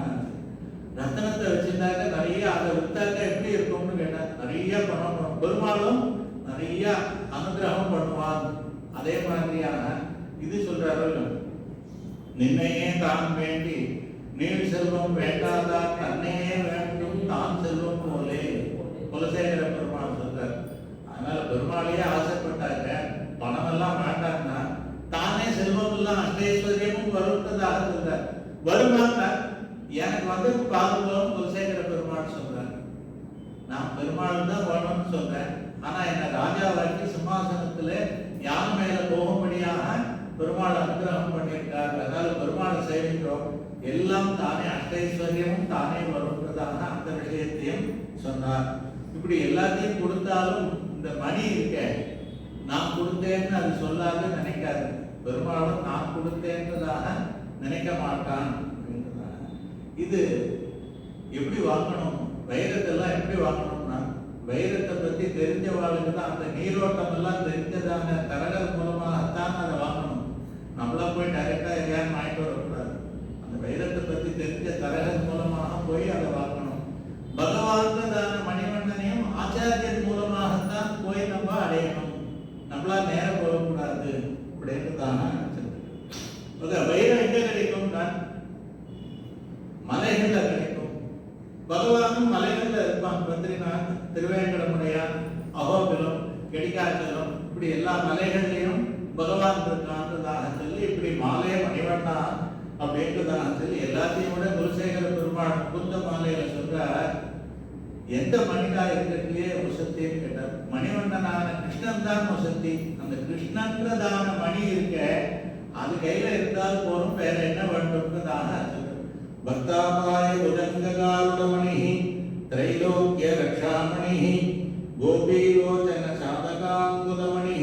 ரத்தனத்தை வச்சிருந்தாக்க நிறைய, அதை வித்தாக்க எப்படி இருக்கும்னு கேட்டா நிறைய பணம், பெருமாளும் நிறைய அனுகிரகம் பண்ணுவான். அதே மாதிரியான இது சொல்றாரு, நின்னையே தான் வேண்டி நீள் செல்வம் வேண்டாதான் தன்னையே வேண்டும் தான் செல்வம் போலே குலசேகர பெருமாள் சொல்றார். அதனால பெருமாளையே ஆசைப்பட்டாங்க, பணம் எல்லாம் வேண்டாம்னா தானே செல்வம் எல்லாம் அஷ்டேஸ்வரியமும் வரும்ன்றதாக சொல்றார். வருமாங்க எனக்கு வந்து பாதுகாப்பு குலசேகர பெருமாள் சொல்றார். நான் பெருமாள் தான் வேணும்னு சொல்றேன், ஆனா என்ன ராஜாவாக்கி சிம்மாசனத்துல யானை மேல போகும்படியாக பெருமாள் அனுகிரகம் பண்ணியிருக்கார். அதனால பெருமாளை சேவிக்கிறோம், எல்லாம் தானே அஷ்டைஸ்வரியமும் தானே வரும்ன்றதாக அந்த விஷயத்தையும் சொன்னார். இப்படி எல்லாத்தையும் கொடுத்தாலும் இந்த மணி இருக்க நான் கொடுத்தேன்னு அது சொல்லாது நினைக்காது. பெருமாளும் நான் கொடுத்தேன்றதாக நினைக்க மாட்டான். இது எப்படி வாங்கணும், வைரத்தெல்லாம் எப்படி வாங்கணும்னா வைரத்தை பத்தி தெரிஞ்சவாளுக்கு தான் அந்த நீரோட்டம் எல்லாம் தெரிஞ்சதான தரகர் மூலமாகத்தான் அதை வாங்கணும். நம்மளா போய் டைரக்டா எங்கேயாரும் வாங்கிட்டு வரக்கூடாது. அந்த வைரத்தை பத்தி தெரிஞ்ச தரகர் மூலமாக போய் அதை வாங்கணும். பகவான்தான மணிவண்ணனையும் ஆச்சாரியன் மூலமாகத்தான் போய் நம்ம அடையணும். நம்மளா நேரம் போகக்கூடாது அப்படின்னு தானே. வைரம் எங்க கிடைக்கும்? மலைகள்ல கிடைக்கும். பகவானும் மலைகள்ல இருப்பான். பத்ரிநாத், திருவேங்கடமுடையான், அகோபிலம், கெடிகாச்சலம், இப்படி எல்லா மலைகள்லையும் பகவான் இருக்கான்றதாக சொல்லி இப்படி மாலே மணிவண்ணா அப்படின்றதாக சொல்லி எல்லாத்தையும் விட குலசேகர பெருமாள் முகுந்த மாலையில சொல்ற எந்த மணிதா இருக்கிறதுலயே வசத்தின்னு கேட்டார். மணிவண்ணனான கிருஷ்ணன் தான் வசதி. அந்த கிருஷ்ணன்றதான மணி இருக்க அது கையில இருந்தால் போதும், வேற என்ன வேண்டும்ன்றதாக சொல்ற. பக்தாபாய புஜங்ககாருடமணி திரைலோக்கிய ரக்ஷாமணி கோபீலோச்சன சாதகாங்குதமணி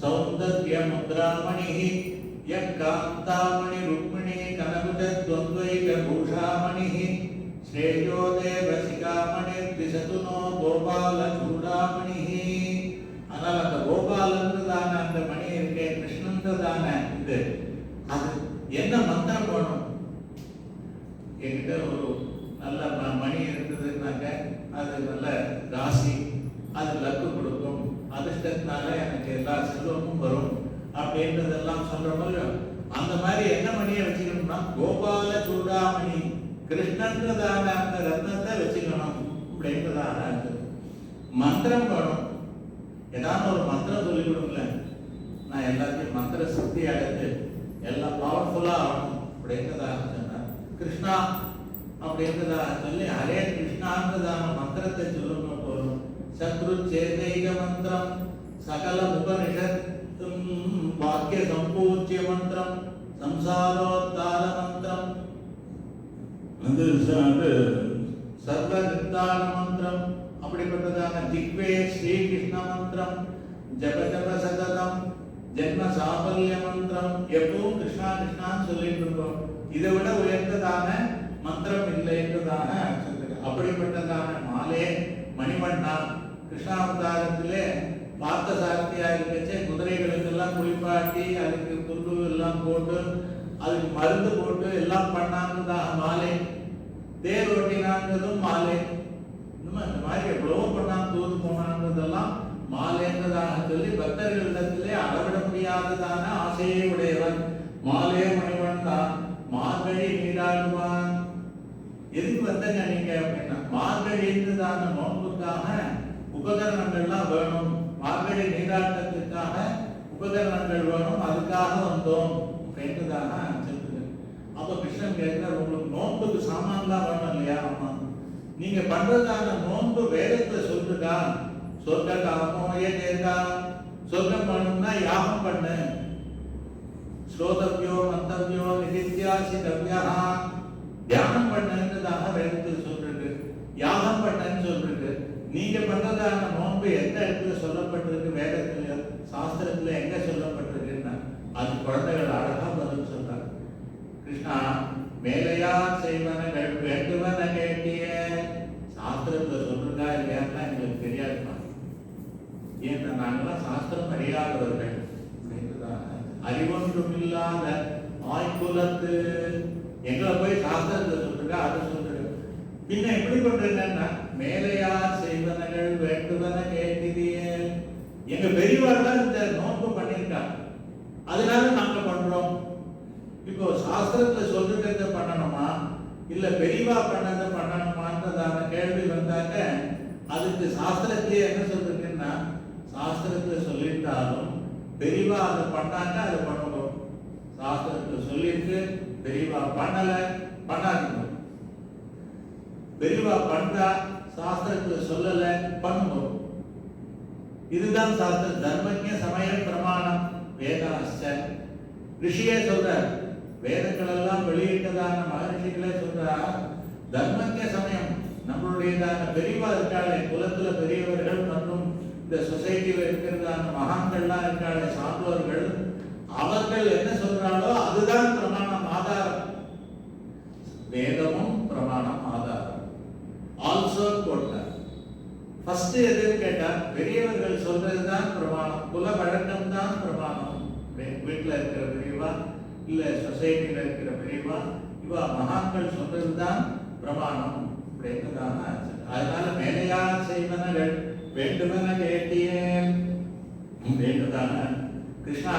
சௌந்தர்ய முத்ராமணி யக்காந்தாமணி ருக்மிணி கனகுஜ துவந்த்வைக பூஷாமணி ஸ்ரேயோ தேவசிகாமணி திசதுனோ கோபால சூடாமணி. ஆனால் அந்த கோபாலன்றதான அந்த மணி இருக்கே, கிருஷ்ணன்றதான இது, அது என்ன மந்திரம் வேணும்? என்கிட்ட ஒரு நல்ல மணி இருந்ததுன்னாக்க அது நல்ல ராசி, அது லக்கு கொடுக்கும், அதிர்ஷ்டத்தினால எனக்கு எல்லா செல்வமும் வரும் அப்படின்றதெல்லாம் சொல்றோம். அந்த மாதிரி என்ன மணியை வச்சுக்கணும்னா கோபால சூடாமணி, கிருஷ்ணன்றதான அந்த ரத்னத்தை வச்சுக்கணும் அப்படின்றதான மந்திரம் வேணும். ஏதாவது ஒரு மந்திரம் சொல்லிக் கொடுங்களேன், நான் எல்லாத்தையும் மந்திர சக்தி அடைஞ்சு எல்லாம் பவர்ஃபுல்லா ஆகணும் அப்படின்றதாக சொன்னார். கிருஷ்ணா அப்படின்றதாக சொல்லி ஹரே கிருஷ்ணான்றதான மந்திரத்தை சொல்லுங்க போதும். சத்ரு சேதைக மந்திரம், சகல உபனிஷத் வாக்கிய சம்பூச்சிய மந்திரம், சம்சாரோத்தார மந்திரம், சர்வ நிர்தான மந்திரம், அப்படிப்பட்டதான திக்வே ஸ்ரீ கிருஷ்ண மந்திரம், ஜப ஜப சததம் ஜென்ம சாபல்ய மந்திரம், எப்பவும் கிருஷ்ணா கிருஷ்ணான்னு சொல்லிட்டு இருக்கோம். இதை விட உயர்ந்ததான மந்திரம் இல்லை என்றுதான சொல்லுங்க. அப்படிப்பட்டதான மாலே மணிவண்ணா கிருஷ்ணாவதாரத்திலே பார்த்த சாரதியா இருக்கச்சே குதிரைகளுக்கு எல்லாம் குளிப்பாட்டி அதுக்கு புல்லு எல்லாம் போட்டு அதுக்கு மருந்து போட்டு எல்லாம் பண்ணாங்கதாக மாலை. தேர் ஓட்டினாங்கிறதும் மாலை. இந்த மாதிரி எவ்வளவோ பண்ணாங்க, தூது போனாங்கிறதெல்லாம் மாலேன்றதாக சொல்லி பக்தர்களிடத்திலே அளவிட முடியாததான ஆசையை உடையவன் மாலே மணிவண்ணா. மார்கழி நீராடுவான். எதுக்கு வந்தங்க நீங்க அப்படின்னா, மார்கழின்றதான நோன்புக்காக உபகரணங்கள்லாம் வேணும், மார்கழி நீராட்டத்துக்காக உபகரணங்கள் வேணும், அதுக்காக வந்தோம் அப்படின்றதாக சொல்லுது. அப்ப கிருஷ்ணன் கேட்கிறார், உங்களுக்கு நோன்புக்கு சாமான்லாம் வேணும் இல்லையா? ஆமா. நீங்க பண்றதான நோன்பு வேதத்துல சொல்லுக்கா, சொர்க்க காமோயே தேர்கா, சொர்க்கம் பண்ணணும்னா யாகம் பண்ணு, ஸ்ரோதவ்யோ மந்தவ்யோ நிதித்யாசிதவ்யா, தியானம் பண்ணுன்றதாக வேதத்தில் சொல்றது, யாகம் பண்ணன்னு சொல்றது. நீங்க பண்றதான நோன்பு எந்த இடத்துல சொல்லப்பட்டிருக்கு வேதத்துல, சாஸ்திரத்துல எங்க சொல்லப்பட்டிருக்குன்னா அது குழந்தைகள் அழகா பதில் சொல்றாங்க. கிருஷ்ணா மேலையா செய்வன வேண்டுவன கேட்டிய, சாஸ்திரத்துல சொல்றதா இல்லையான்னா எங்களுக்கு தெரியாதுமா. ஏன்னா நாங்கெல்லாம் சாஸ்திரம் அறியாதவர்கள். அறிவொன்றும் இல்லாத ஆய்குலத்து எங்களை போய் சாஸ்திரத்தை சொல்றா, அதை சொல்றது. பின்ன எப்படி பண்றீங்கன்னா மேலையார் செய்வனகள் வேண்டுவன கேட்டியே, எங்க பெரியவார் தான் இந்த நோன்பு பண்ணியிருக்காங்க, அதனால நாங்க பண்றோம். இப்போ இல்ல பெரியவா பண்ணதை பண்ணணுமான்றதான கேள்வி வந்தாக்க அதுக்கு சாஸ்திரத்திலே என்ன சொல்றதுன்னா, சாஸ்திரத்துல சொல்லிட்டாலும் பெரியவா அதை பண்ணாங்க அதை பண்ணணும். சாஸ்திரத்துல சொல்லிட்டு பெரியவா பண்ணல பண்ணாதீங்க. பெரியவா பண்றா சாஸ்திரத்துல சொல்லல பண்ணணும். இதுதான் சாஸ்திரம். தர்மஜ சமய பிரமாணம் வேதாஸ்ச. ரிஷியே சொல்றார், வேதங்கள் எல்லாம் வெளியிட்டதான மகரிஷிகளே சொல்றார், தர்மஜ சமயம் நம்மளுடையதான பெரியவா இருக்காளே, குலத்துல பெரியவர்கள் மற்றும் இந்த சொசைட்டியில இருக்கிறதான மகான்கள்லாம் இருக்காளே, சான்றோர்கள், அவர்கள் என்ன சொல்றாங்களோ அதுதான் பிரமாணம், ஆதாரம். வேதமும் பிரமாணம், ஆதாரம். ஆல்சோ கோட்டார். ஃபர்ஸ்ட் எதுன்னு கேட்டா பெரியவர்கள் சொல்றதுதான் பிரமாணம், குல வழக்கம் தான் பிரமாணம். வீட்டில் இருக்கிற பெரியவா இல்ல சொசைட்டியில இருக்கிற பெரியவா இவா மகான்கள் சொல்றதுதான் பிரமாணம் அப்படின்றதான. அதனால மேலையா செய்வனகள் வேண்டுமென கேட்டேன் வேண்டுதான. கிருஷ்ணா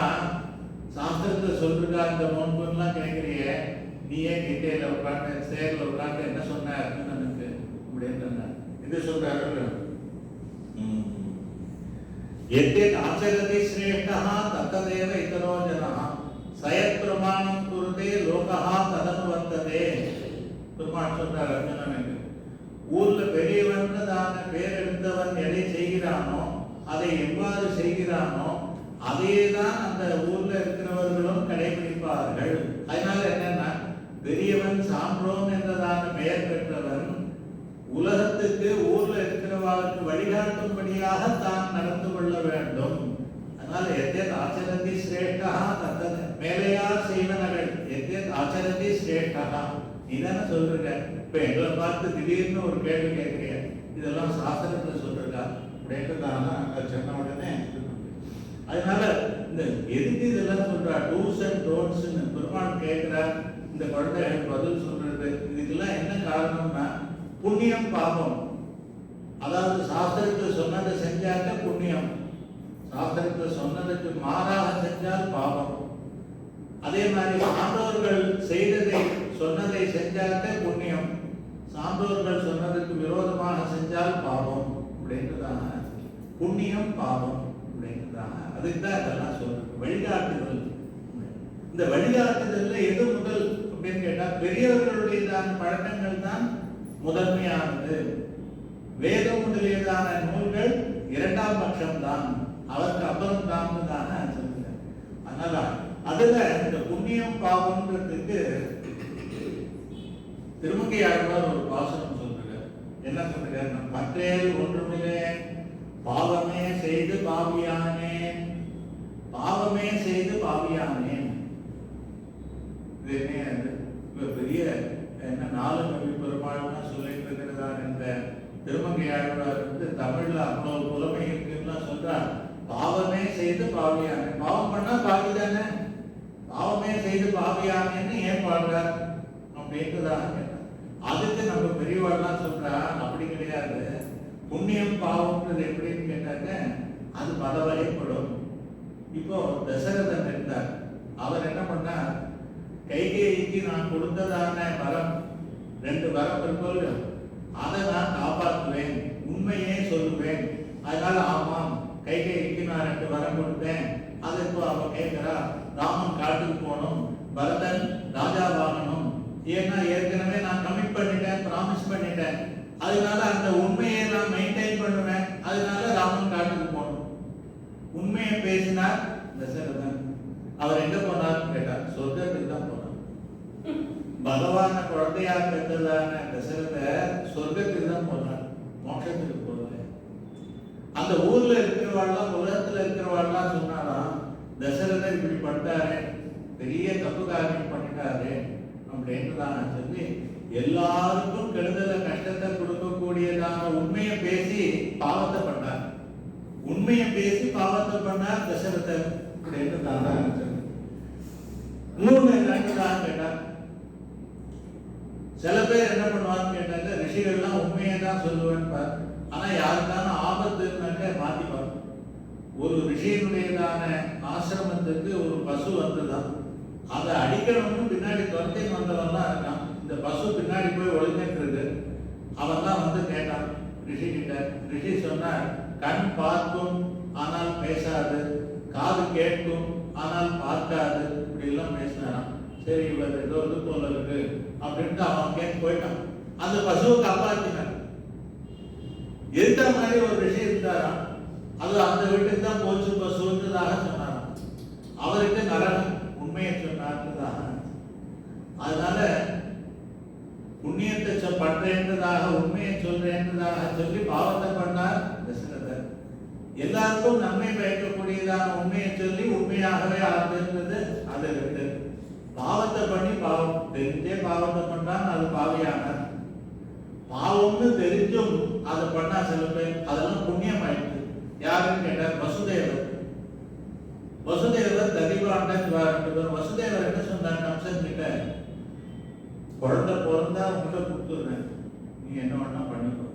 சாஸ்திரத்தை சொல்றா இந்த நோன்புலாம் கேட்கிறிய, நீயே கீதையில உட்காந்து சேர்ல உட்காந்து என்ன சொன்ன அர்ஜுனனுக்கு அப்படின்னு இது சொல்றாரு. यद्यत् आचरति श्रेष्ठः तत्तदेव इतरो जनः सयत् प्रमाणं कुरुते लोकः तदनुवर्तते. பெருமாள் சொல்றார் அர்ஜுனனுக்கு, ஊர்ல பெரியவன்றதான பேர் எடுத்தவன் எதை செய்கிறானோ அதை எவ்வாறு செய்கிறானோ அதேதான் அந்த ஊர்ல இருக்கிறவர்களும் கடைபிடிப்பார்கள். அதனால என்னன்னா, பெரியவன் சான்றோன் என்றதான பெயர் பெற்றவன் உலகத்துக்கு ஊர்ல இருக்கிறவாளுக்கு வழிகாட்டும்படியாக தான் நடந்து கொள்ள வேண்டும். அதனால எத்தேத் ஆச்சரதி ஸ்ரேஷ்டா தத்தது மேலையார் செய்வனகள் எத்தேத் ஆச்சரதி ஸ்ரேஷ்டா இதான சொல்றீங்க. இப்ப எங்களை பார்த்து திடீர்னு ஒரு கேள்வி கேட்கிறீங்க, இதெல்லாம் சாஸ்திரத்துல சொல்றா அப்படின்றதான சொன்ன உடனே. அதனால இந்த எதுக்கு இதெல்லாம் சொல்றா, டூஸ் அண்ட் டோன்ட்ஸ் பெருமாள் கேட்கிறார், இந்த குழந்தைகள் பதில் சொல்றது. இதுக்கெல்லாம் என்ன காரணம்னா, புண்ணியம் பாவம். அதாவது சாஸ்திரத்தில் சொன்னதை செஞ்சாக்க புண்ணியம், சாஸ்திரத்தில் சொன்னதுக்கு மாறாக செஞ்சால் பாவம். அதே மாதிரி சான்றோர்கள் செய்ததை சொன்னதை செஞ்சாக்க புண்ணியம், சான்றோர்கள் சொன்னதுக்கு விரோதமாக செஞ்சால் பாவம் அப்படின்றதான. புண்ணியம் பாவம் அப்படின்றதான. அதுக்கு தான் இதெல்லாம் சொல்றது. வழிகாட்டுதல். இந்த வழிகாட்டுதல்ல எது முதல் அப்படின்னு கேட்டா பெரியவர்களுடையதான பழக்கங்கள் தான் முதன்மையானது. வேதம் முதலியதான நூல்கள் இரண்டாம் பட்சம் தான், அதற்கு அப்புறம் தான் தான் சொல்லுங்க. அதனால அதுல இந்த புண்ணியம் பாவம்ன்றதுக்கு திருமங்கையாழ்வார் ஒரு பாசனம் சொல்றாரு. என்ன சொல்றாரு, பற்றேல் ஒன்றுமில்லை பாவமே செய்து பாவியானேன், பாவமே செய்து பாவியானேன். இது என்ன பெரிய என்ன நாலு நபி பெருமாள்னா சொல்லிட்டு இருக்கிறதான இந்த திருமங்கையாழ்வார் தமிழ்ல அவ்வளவு புலமை இருக்குன்னு சொல்றார். பாவமே செய்து பாவியானே, பாவம் பண்ணா பாவி தானே, பாவமே செய்து பாவியானேன்னு ஏன் பாடுறார் அப்படின்றதாக. அதுக்கு நம்ம பெரியவாள்லாம் சொல்றா, அப்படி கிடையாது. புண்ணியம் பாவம்ன்றது எப்படின்னு கேட்டாங்க, அது பல வகைப்படும். இப்போ தசரதன் இருந்தார், அவர் என்ன பண்ணார், கைகேயிக்கு நான் கொடுத்ததான வரம் 2 வரம் இருக்கோல்ல, அதை நான் காப்பாற்றுவேன், உண்மையே சொல்லுவேன். அதனால ஆமாம் கைகேயிக்கு நான் 2 வரம் கொடுத்தேன். அதை இப்போ அவ கேட்கிறா, ராமன் காட்டுக்கு போகணும், பரதன் ராஜாவாகணும். ஏன்னா ஏற்கனவே நான் கமிட் பண்ணிட்டேன், ப்ராமிஸ் பண்ணிட்டேன். அதனால அந்த உண்மையை நான் மெயின்டைன் பண்ணுவேன். அதனால ராமன் காட்டுக்கு போகணும். உண்மையை பேசினார் தசரதன். அவர் எங்க போனார்னு கேட்டார், சொர்க்கத்துக்கு தான் போனார். பகவான குழந்தையா பெற்றதான தசரதர் சொர்க்கத்துக்கு தான் போனார், மோட்சத்துக்கு போகல. அந்த ஊர்ல இருக்கிறவாள்லாம் உலகத்துல இருக்கிறவாள்லாம் சொன்னாலாம், தசரதர் இப்படி பண்ணிட்டாரு, பெரிய தப்பு காரியம் பண்ணிட்டாரு அப்படின்றதான சொல்லி எல்லாருக்கும் கெடுதல கஷ்டத்தை கொடுக்கக்கூடியதான உண்மையை பேசி பாவத்தை பண்ணார். உண்மையை பேசி பாவத்தை பண்ணார் தசரதர் அப்படின்றதான சொல்லி. இன்னொன்னு என்னதான் கேட்டா, சில பேர் என்ன பண்ணுவான்னு கேட்டாங்க, ரிஷிகள்லாம் உண்மையை தான் சொல்லுவேன்னு, ஆனா யாருக்கான ஆபத்துனாக்க மாத்திப்பாங்க. ஒரு ரிஷியினுடையதான ஆசிரமத்துக்கு ஒரு பசு வந்துதான், அதை அடிக்கணும்னு பின்னாடி துரத்தை வந்தவன்லாம் இருக்கான். இந்த பசு பின்னாடி போய் ஒளிஞ்சிட்டு இருக்கு. அவன் தான் வந்து கேட்டான் ரிஷி கிட்ட. ரிஷி சொன்னார், கண் பார்க்கும் ஆனால் பேசாது, காது கேட்கும் ஆனால் பார்க்காது, இப்படி எல்லாம் பேசினாராம். சரி இவர் ஏதோ இது போல இருக்கு அப்படின்ட்டு அவன் கேட்டு போயிட்டான். அந்த பசுவை காப்பாற்றினான். எந்த மாதிரி ஒரு விஷயம் இருந்தாராம், அது அந்த வீட்டுக்கு தான் போச்சு பசுன்றதாக சொன்னாராம். அவருக்கு நரகம் உண்மையை சொன்னார்ன்றதாக. அதனால புண்ணியத்தை பண்றேன்றதாக உண்மையை சொல்றேன்றதாக சொல்லி பாவத்தை பண்ணார் தசரதர். எல்லாருக்கும் நன்மை பயக்கக்கூடியதான உண்மையை சொல்லி உண்மையாகவே ஆகுதுன்றது அது இருக்கு. பாவத்தை பண்ணி பாவம் தெரிஞ்சே பாவத்தை பண்ணான், அது பாவியானார். பாவம்னு தெரிஞ்சும் அதை பண்ணா சில பேர் அதெல்லாம் புண்ணியம் ஆயிடுது. யாருன்னு கேட்டார் வசுதேவர். வசுதேவர் ததிபாண்டன். வசுதேவர் என்ன சொன்னார் கம்சன் கிட்ட, குழந்தை பிறந்தா உங்கள்கிட்ட கொடுத்துடுறேன், நீ என்ன வேணா பண்ணிக்கோ,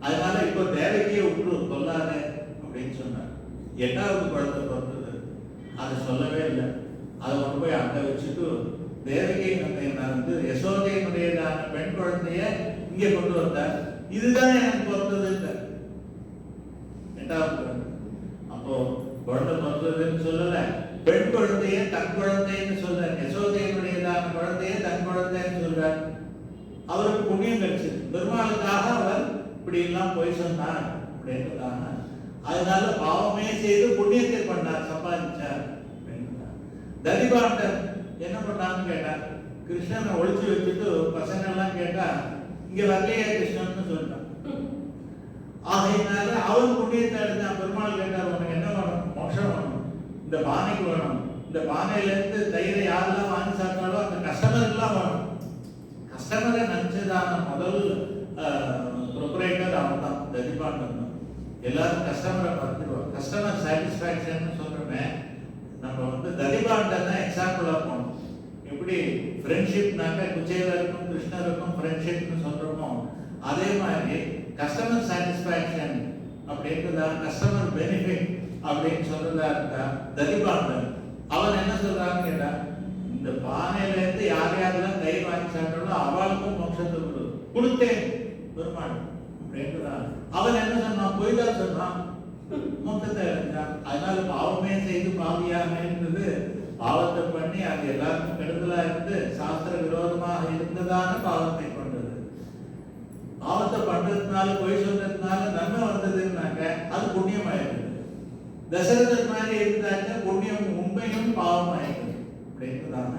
அதனால இப்போ தேவைக்கே விட்டுரு, சொல்லாதே அப்படின்னு சொன்னார். எட்டாவது குழந்தை பிறந்தது, அதை சொல்லவே இல்லை. அதை கொண்டு போய் அங்க வச்சுட்டு தேவகி வந்து யசோதையினுடையதான பெண் குழந்தைய இங்கே கொண்டு வந்தார். இதுதான் எனக்கு பிறந்தது எட்டாவது குழந்தை. அப்போ குழந்தை பிறந்ததுன்னு சொல்லல, பெண் குழந்தைய தன் குழந்தைன்னு சொல்ற, யசோதையினுடையதான குழந்தைய தன் குழந்தைன்னு சொல்றார். அவருக்கு புண்ணியம் கிடைச்சது. பெருமாளுக்காக அவர் இப்படி எல்லாம் போய் சொன்னார் அப்படின்றதாக. அதனால பாவமே செய்து புண்ணியத்தை பண்ணார், சம்பாதிச்சார். ததிபாண்டன் என்ன பண்ணான்னு கேட்டார். கிருஷ்ணனை ஒழிச்சு வச்சுட்டு பசங்க எல்லாம் கேட்டா இங்க வரலையே கிருஷ்ணன் சொல்லிட்டான். ஆகையினால அவன் புண்ணியத்தை அடைஞ்சான். பெருமாள் கேட்டார், உனக்கு என்ன வேணும்? மோட்சம் வேணும், இந்த பானைக்கு வேணும், இந்த பானையில இருந்து தயிரை யாரெல்லாம் வாங்கி சாப்பிட்டாலும் அந்த கஸ்டமருக்குலாம் வேணும். கஸ்டமரை நினைச்சதான முதல் ப்ரொப்ரைட்டர் அவன் தான், ததிபாண்டன் தான். எல்லாரும் கஸ்டமரை பார்த்துருவாங்க. கஸ்டமர் சாட்டிஸ்பாக்சன் சொல்றோமே, நம்ம வந்து ததிபாண்டன் தான் எக்ஸாம்பிளா போகணும். எப்படி ஃப்ரெண்ட்ஷிப்னாக்க குச்சேலருக்கும் கிருஷ்ணருக்கும் ஃப்ரெண்ட்ஷிப்னு சொல்றோமோ, அதே மாதிரி கஸ்டமர் சாட்டிஸ்பாக்சன் அப்படின்றதா, கஸ்டமர் பெனிஃபிட் அப்படின்னு சொல்றதா இருந்தா ததிபாண்டன். அவன் என்ன சொல்றான்னு கேட்டா, இந்த பானையில இருந்து யார் யாரெல்லாம் தயிர் வாங்கி சாப்பிட்டாலும் அவளுக்கும் மோட்சத்தை கொடுத்தேன் பெருமாள் அப்படின்றான். அவன் என்ன சொன்னான்? பொய் தான் சொன்னான், மோட்சத்தை அடைஞ்சான். அதனால பாவமே செய்து பாவியானது, பாவத்தை பண்ணி அது எல்லாருக்கும் கெடுதலா இருந்து சாஸ்திர விரோதமாக இருந்ததான பாவத்தை பண்றது. பாவத்தை பண்றதுனால பொய் சொல்றதுனால நன்மை வந்ததுன்னாக்க அது புண்ணியம் ஆயிடுது. தசரதன் மாதிரி இருந்தாக்க புண்ணியம் உண்மையும் பாவம் ஆயிடுது அப்படின்றதான.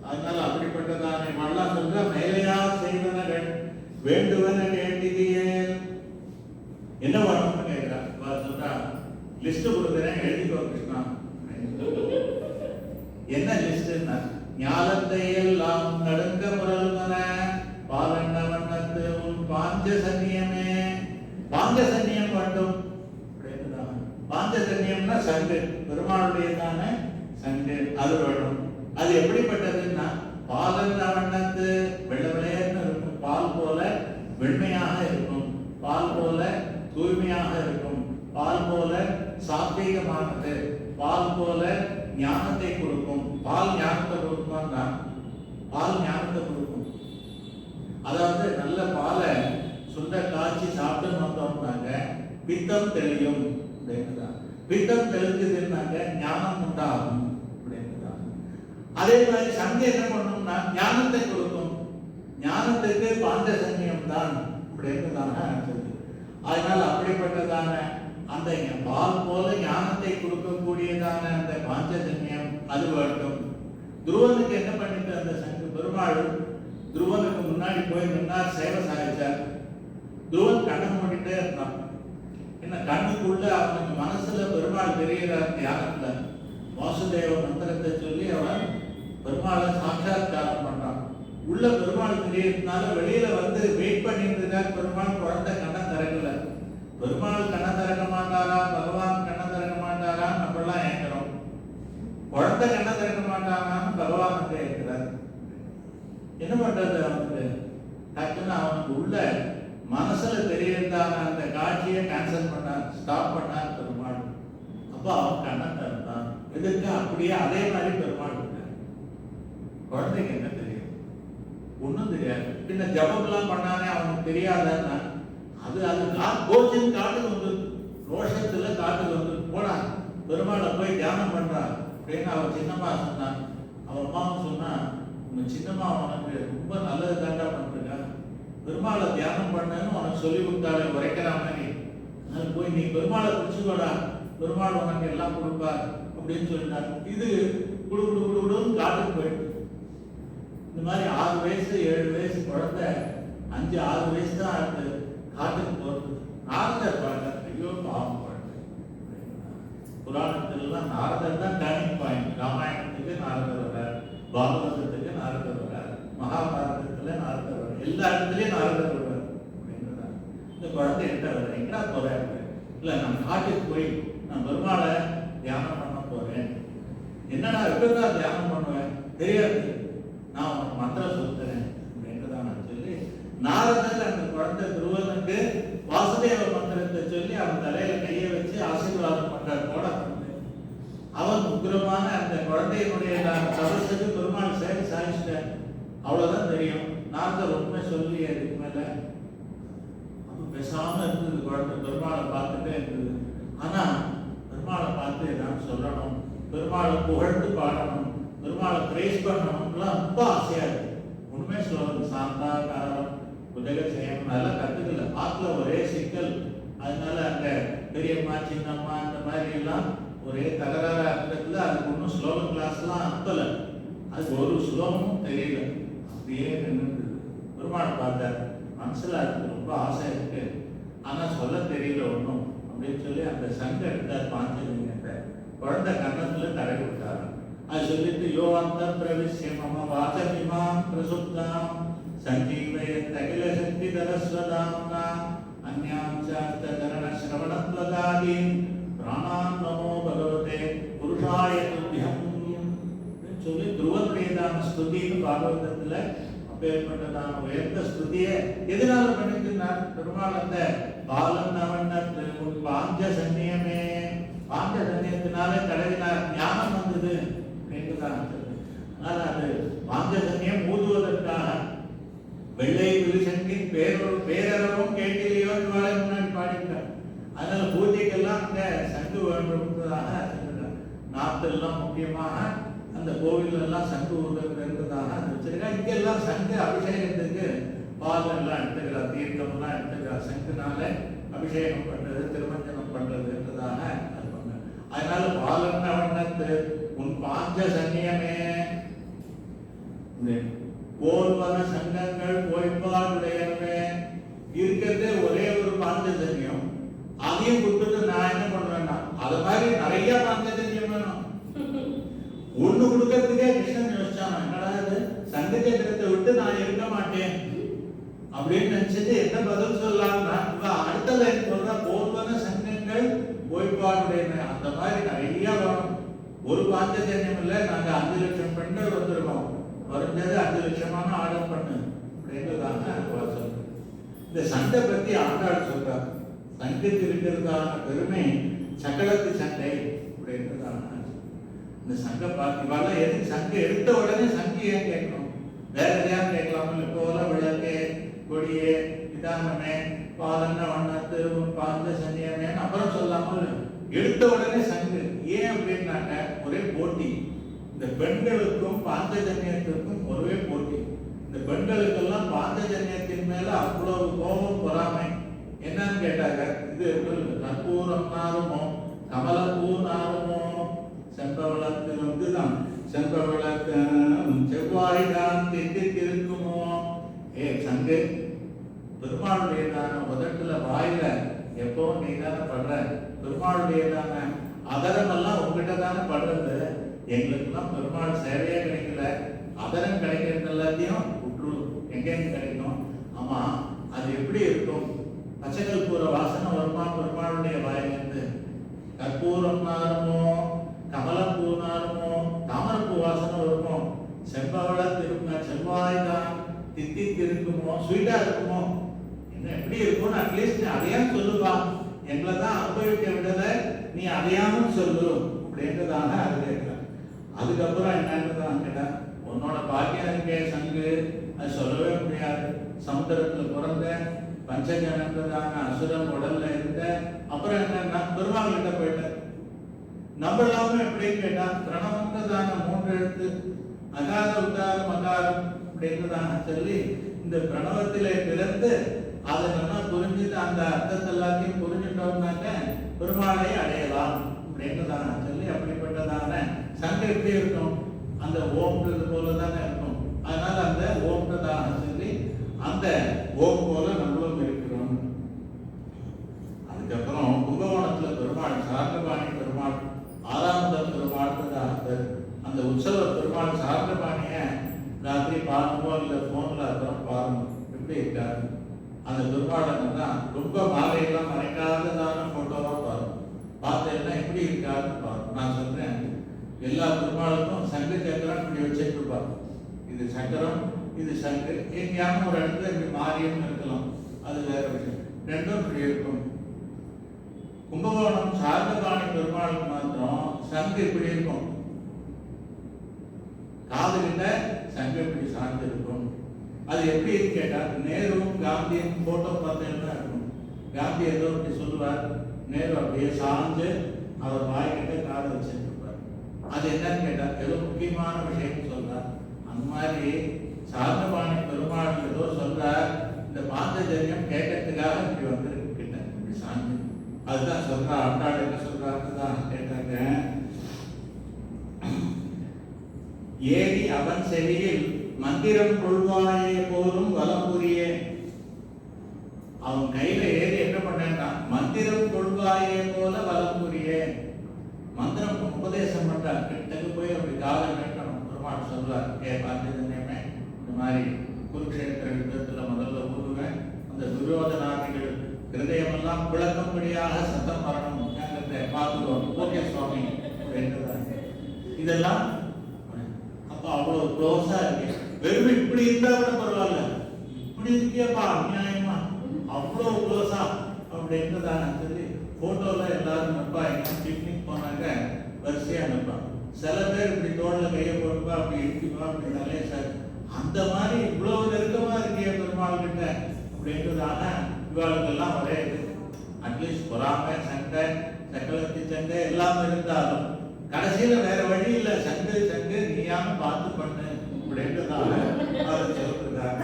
அதனால அப்படிப்பட்டதான மல்லா சொல்ற, மேலையா செய்வனகள் வேண்டுவன வேண்டியே என்ன வேணும்னு கேட்கிறான். சொல்றா, லிஸ்ட் கொடுக்குறேன், எழுதிக்கோ கிருஷ்ணா. என்ன லிஸ்ட்னா, ஞானத்தை எல்லாம் நடுங்க முரல்வன பாலண்ட வண்ணத்து உன் பாஞ்சசன்னியமே. பாஞ்சசன்னியம் வேண்டும். பாஞ்சசன்னியம்னா சங்கு, பெருமாளுடையதான சங்கு, அது வேணும். அது எப்படிப்பட்டதுன்னா, பாலண்ட வண்ணத்து வெள்ளை வெள்ளையர்னு இருக்கும், பால் போல வெண்மையாக இருக்கும், பால் போல தூய்மையாக இருக்கும், பால் போல சாத்வீகமானது, பால் போல ஞானத்தை கொடுக்கும். பால் ஞானத்தை கொடுக்குமான்னா, பால் ஞானத்தை கொடுக்கும். அதாவது நல்ல பாலை சுண்ட காய்ச்சி சாப்பிட்டு வந்தோம்னாங்க பித்தம் தெளியும் அப்படின்னுதான். பித்தம் தெளிஞ்சதுன்னாங்க ஞானம் உண்டாகும் அப்படின்னுதான். அதே மாதிரி சங்கு என்ன பண்ணணும்னா ஞானத்தை கொடுக்கும். ஞானத்துக்கு பாஞ்சசன்யம் தான் அப்படின்றதான சொல்லு. அதனால அப்படிப்பட்டதான அந்த பால் போல ஞானத்தை கொடுக்கக்கூடியதான அந்த பாஞ்சஜன்யம் அது வேண்டும். துருவனுக்கு என்ன பண்ணிட்டு அந்த சங்கு, பெருமாள் துருவனுக்கு முன்னாடி போய் நின்னார், சேவை சாதிச்சார். துருவன் கண்ணை மூடிட்டே இருந்தான். என்ன கண்ணுக்குள்ள அவனுக்கு மனசுல பெருமாள் தெரிகிறார் தியானத்துல. வாசுதேவ மந்திரத்தை சொல்லி அவன் பெருமாளை சாட்சாத்காரம் பண்றான். உள்ள பெருமாள் தெரியறதுனால வெளியில வந்து வெயிட் பண்ணிட்டு இருக்கார். பெருமாள் குழந்தை கண்ணை திறக்கல. பெருமாள் கண்ணை திறக்க மாட்டாரா, பகவான் கண்ணை திறக்க மாட்டாரா நம்மளாம் ஏற்கிறோம். குழந்தை கண்ணை திறக்க மாட்டாரான்னு பகவான் வந்து ஏற்கிறார். என்ன பண்றது? அவனுக்கு டக்குன்னு அவனுக்கு உள்ள மனசுல தெரியறதான அந்த காட்சியை கேன்சல் பண்ணார், ஸ்டாப் பண்ணார் பெருமாள். அப்போ அவன் கண்ணை திறந்தான். எதுக்கு? அப்படியே அதே மாதிரி பெருமாள் இருக்கார். குழந்தைக்கு என்ன தெரியும்? ஒன்றும் தெரியாது. பின்ன ஜபம்லாம் பண்ணானே அவனுக்கு தெரியாதன்னா அது கோச்சின் காட்டுக்கு வந்து ரோஷத்துல காட்டுக்கு வந்து போனா பெருமாளை போய் தியானம் பண்றான் அப்படின்னு அவன் சின்னம்மா சொன்னான். அவன் அம்மாவும் சொன்னா, உங்க சின்னம்மா உனக்கு ரொம்ப நல்லது தாண்டா பண்றா, பெருமாளை தியானம் பண்ணுன்னு உனக்கு சொல்லி கொடுத்தாலே உரைக்கிற மாதிரி, அது போய் நீ பெருமாளை பிடிச்சுக்கோடா, பெருமாள் உனக்கு எல்லாம் கொடுப்பார் அப்படின்னு சொல்லிட்டார். இது குடுன்னு காட்டுக்கு போயிட்டு இந்த மாதிரி 6 வயசு 7 வயசு குழந்தை 5-6 வயசு தான் அந்த காட்டுக்கு போறது. நாரதர் பாடுறார், ஐயோ பாவம் குழந்தை. புராணத்திலாம் நாரதர் தான் டர்னிங் பாயிண்ட். ராமாயணத்துக்கு நாரதர் வர்றார், பாகவதத்துக்கு நாரதர் வர்றார், மகாபாரதத்துல நாரதர் வர்றார், எல்லா இடத்துலயும் நாரதர் வருவார் அப்படின்றார். இந்த குழந்தை என்ன வர்ற எங்கடா போறேன்? இல்ல நான் காட்டுக்கு போய் நான் பெருமாளை தியானம் பண்ண போறேன். என்னடா எப்பதான் தியானம் பண்ணுவேன் தெரியாது, நான் உனக்கு மந்திரம் சொல்லுறேன் அப்படின்றதான் நான் சொல்லி நாரதர் அந்த குழந்தை துருவனுக்கு வாசுதேவ மந்திரத்தை சொல்லி அவன் தலையில கையை வச்சு ஆசீர்வாதம் பண்றார். போட அவன் உக்கிரமான அந்த குழந்தையினுடைய தபசுக்கு பெருமாள் சேவை சாதிச்சிட்டார். அவ்வளவுதான் தெரியும். நாரதர் உண்மை சொல்லி அதுக்கு மேல அவன் பேசாம இருந்தது. குழந்தை பெருமாளை பார்த்துட்டே இருந்தது. ஆனா பெருமாளை பார்த்து ஏதாவது சொல்லணும், பெருமாளை புகழ்ந்து பாடணும், பெருமாளை பிரைஸ் பண்ணணும்லாம் ரொம்ப ஆசையா இருக்கு. உண்மை சொல்றது சாந்தா காரணம் உதக செய்யணும் அதெல்லாம் கத்துக்கல. ஆத்துல ஒரே சிக்கல். அதனால அந்த பெரியம்மா சின்னம்மா இந்த மாதிரி எல்லாம் ஒரே தகராறா இருக்கிறதுல அதுக்கு ஒன்றும் ஸ்லோகம் கிளாஸ் எல்லாம் அனுப்பல. அதுக்கு ஒரு ஸ்லோகமும் தெரியல. அப்படியே நின்று பெருமாளை பார்த்தார். மனசுல அதுக்கு ரொம்ப ஆசை இருக்கு, ஆனா சொல்ல தெரியல ஒன்றும் அப்படின்னு சொல்லி அந்த சங்க எடுத்தார். பாஞ்சலிங்க குழந்தை கன்னத்துல தடை விட்டார். அது சொல்லிட்டு யோ அந்த பிரவிஷ்யம வாசமிமாம் பிரசுப்தாம் சஞ்சீவயத் அகில சக்தி தரஸ்வதாம்னா அன்யாம் சாஸ்த கரண ஸ்ரவணத்வதாதீன் பிராணான் நமோ பகவதே புருஷாய துப்யம் சொல்லி துருவத்ரேதான ஸ்துதின்னு பாகவதத்துல அப்பேற்பட்டதான உயர்ந்த ஸ்துதியை எதனால பண்ணிட்டுனார்? பெருமாள் அந்த பாலன் அவண்ணத்து உன் பாஞ்ச சன்னியமே, பாஞ்ச சன்னியத்தினால தடவினார், ஞானம் வந்தது அப்படின்ட்டுதான். அதனால அது பாஞ்ச சன்னியம் ஊதுவதற்காக வெள்ளை விருசங்கின் பேரறவும் கேட்டிலையோ இவாளை முன்னாடி பாடிட்டார். அதனால பூஜைக்கெல்லாம் அங்க சங்கு வேண்டும்ன்றதாக சொல்லிட்டார். நாட்டெல்லாம் முக்கியமாக அந்த கோவில் எல்லாம் சங்கு ஊதுறதுன்றதாக வச்சிருக்கா. இங்கெல்லாம் சங்கு அபிஷேகத்துக்கு பால் எல்லாம் எடுத்துக்கிறார், தீர்த்தம்லாம் எடுத்துக்கிறார். சங்குனால அபிஷேகம் பண்றது, திருமஞ்சனம் பண்றதுன்றதாக அது பண்ண. அதனால பாலன்ன வண்ணத்து உன் பாஞ்ச சன்னியமே, போல்வன சங்கங்கள் போய்பாடுடையவே இருக்கிறதே ஒரே ஒரு பாஞ்சஜன்யம். அதையும் கொடுத்துட்டு நான் என்ன பண்றேன்னா அது மாதிரி நிறைய பாஞ்சஜன்யம் வேணும். ஒண்ணு கொடுக்கறதுக்கே கிருஷ்ணன் யோசிச்சான், என்னடா இது சங்க சக்கரத்தை விட்டு நான் இருக்க மாட்டேன் அப்படின்னு நினைச்சிட்டு என்ன பதில் சொல்லலாம்னா அடுத்த லைன் சொல்ற போல்வன சங்கங்கள் போய்பாடுடையன. அந்த மாதிரி நிறைய வேணும். ஒரு பாஞ்சஜன்யம் இல்லை, நாங்க 5 லட்சம் பெண்கள் வந்திருக்கோம், குறைஞ்சது 5 லட்சமான ஆர்டர் பண்ணு அப்படின்றதாங்க சொல்றேன். இந்த சண்டை பத்தி ஆண்டாள் சொல்றார். சங்கத்துக்கு இருக்கிறதான பெருமை சக்கரத்து சண்டை அப்படின்றதான. இந்த சங்க பார்த்து எதுக்கு சங்க எடுத்த உடனே சங்கு ஏன் கேட்கணும்? வேற எதையாவது கேட்கலாம். இல்லை போல விளக்கே கொடியே இதானமே பாலன்ன வண்ணத்து பாந்த சன்னியமே அப்புறம் சொல்லாமல் எடுத்த உடனே சங்கு ஏன் அப்படின்னாக்க ஒரே போட்டி. இந்த பெண்களுக்கும் பாஞ்சஜன்யத்திற்கும் ஒரே போட்டி. இந்த பெண்களுக்கெல்லாம் பாஞ்சஜன்யத்தின் மேல அவ்வளவு கோபம் பொறாமை. என்னன்னு கேட்டாங்க, இது கற்பூரம் நாருமோ கமலப்பூ நாருமோ செம்பவளத்தில் வந்துதான் செம்பவளத்து செவ்வாய்தான் திட்டிருக்குமோ. சங்கு பெருமாளுடையதான உதட்டுல வாயில எப்பவும் நீ தானே படுற, பெருமாளுடையதான அதரமெல்லாம் உங்ககிட்ட தானே படுறது. எங்களுக்கெல்லாம் பெருமாள் சேவையே கிடைக்கல, அதரம் கிடைக்கிறது எல்லாத்தையும் விட்டு எங்கேயும் கிடைக்கும். ஆமா அது எப்படி இருக்கும்? பச்சைக்கல் பூர வாசனை வருமா பெருமாளுடைய வாயிலிருந்து? கற்பூரம் நாருமோ கமலப்பூ நாருமோ தாமரப்பூ வாசனை வருமோ? செம்பவள திரும்ப செவ்வாய்தான் தித்திக்கு இருக்குமோ, ஸ்வீட்டா இருக்குமோ? என்ன எப்படி இருக்கும்னு அட்லீஸ்ட் அதையான்னு சொல்லுப்பா. எங்களை தான் அனுபவிக்க விடல, நீ அதையானும் சொல்லு அப்படின்றதான அது கேட்கலாம். அதுக்கப்புறம் என்னன்றதான் கேட்டா, உன்னோட பாக்கியம் இருக்கே சங்கு அது சொல்லவே முடியாது. சமுத்திரத்தில் பிறந்த பஞ்சகனந்ததான அசுரன் உடல்ல இருந்த அப்புறம் என்னன்னா பெருமாள் கிட்ட போயிட்டார். நம்மளாம எப்படின்னு கேட்டா பிரணவந்ததான 3 எழுத்து அகார உகாரம் அகாரம் அப்படின்றதான சொல்லி இந்த பிரணவத்திலே பிறந்து அதை நம்ம புரிஞ்சுட்டு அந்த அர்த்தத்தை எல்லாத்தையும் புரிஞ்சுட்டோம்னாக்க பெருமாளை அடையலாம் அப்படின்றதான சொல்லி அப்படிப்பட்டதான சங்கம் எப்படி இருக்கும், அந்த ஓம்ன்றது போல தானே இருக்கும். அதனால அந்த ஓம்ன்றதான சொல்லி அந்த ஓம் போல நம்மளும் இருக்கிறோம். அதுக்கப்புறம் கும்பகோணத்துல பெருமாள் சார்ந்தபாணி பெருமாள் 6ஆம் பெருமாள் அந்த உற்சவ பெருமாள் சார்ந்தபாணிய ராத்திரி பார்க்கும்போது இல்லை போன்ல அப்புறம் பாருங்க எப்படி இருக்காரு. அந்த பெருமாளன்னா ரொம்ப மாலையெல்லாம் மறைக்காததான போட்டோவா பாருங்க. பார்த்தேன்னா எப்படி இருக்காருன்னு பாருங்க. நான் சொல்றேன் எல்லா பெருமாளுக்கும் சங்கு சக்கரம் இப்படி வச்சுட்டு இருப்பாங்க. இது சக்கரம் இது சங்கு. எங்கேயாவது ஒரு இடத்துல இப்படி மாறியும் இருக்கலாம், அது வேற விஷயம். ரெண்டும் இப்படி இருக்கும். கும்பகோணம் சார்ந்தபாணி பெருமாளுக்கு மாத்திரம் சங்கு இப்படி இருக்கும், காது கிட்ட சங்கு இப்படி சார்ந்து இருக்கும். அது எப்படி கேட்டா நேருவும் காந்தியும் போட்டோ பார்த்தேன்னா இருக்கும். காந்தி ஏதோ இப்படி சொல்லுவார், நேரு அப்படியே சாஞ்சு அவர் வாய்கிட்ட காதை வச்சுட்டு இருப்பார். அது என்னன்னு கேட்டா ஏதோ முக்கியமான விஷயம் சொல்றார். அந்த மாதிரி சார்ந்தபாணி பெருமாள் ஏதோ சொல்றார், இந்த பாஞ்சஜன்யம் கேட்கறதுக்காக இப்படி வந்துருக்கு கிட்ட இப்படி சாஞ்சு. அதுதான் சொல்றா. ஆண்டாள் என்ன சொல்றாருன்னு தான் கேட்டாங்க. ஏறி அவன் செவியில் மந்திரம் கொள்வாயே போலும் வலம்புரியே. அவன் கையில ஏறி என்ன பண்ணா மந்திரம் கொள்வாயே போல வலம்புரியே. மந்திரம் உபதேசம் பண்றார். கிட்டக்கு போய் அப்படி காலம் கேட்கணும். பெருமாள் சொல்றார், பாஞ்சஜன்யமே இந்த மாதிரி குருக்ஷேத்திர யுத்தத்துல முதல்ல ஊருவேன், அந்த துரியோதனாதிகள் ஹிருதயமெல்லாம் விளக்கும்படியாக சத்தம் வரணும், பார்த்துக்கோங்க ஓகே சுவாமி என்றாங்க. இதெல்லாம் அப்ப அவ்வளவு க்ளோஸா இருக்கு. வெறும் இப்படி இருந்தா கூட பரவாயில்ல, இப்படி இருக்கியப்பா அநியாயமா அவ்வளவு க்ளோஸா அப்படின்றதான சொல்லி போட்டோல எல்லாரும் நப்பா எங்க பிக்னிக் போனாங்க வரிசையா நப்பா. சில பேர் இப்படி தோல்ல கையை போட்டுப்பா அப்படி இடிக்குப்பா அப்படின்னாலே சார் அந்த மாதிரி இவ்வளவு நெருக்கமா இருக்கிய பெருமாள் கிட்ட அப்படின்றதான இவாளுக்கெல்லாம் ஒரே அட்லீஸ்ட் பொறாமை சண்டை சக்கலத்தி சண்டை எல்லாம் இருந்தாலும் கடைசியில வேற வழி இல்ல, சங்கு சங்கு நீயாம பார்த்து பண்ணு அப்படின்றதால அதை சொல்றாங்க.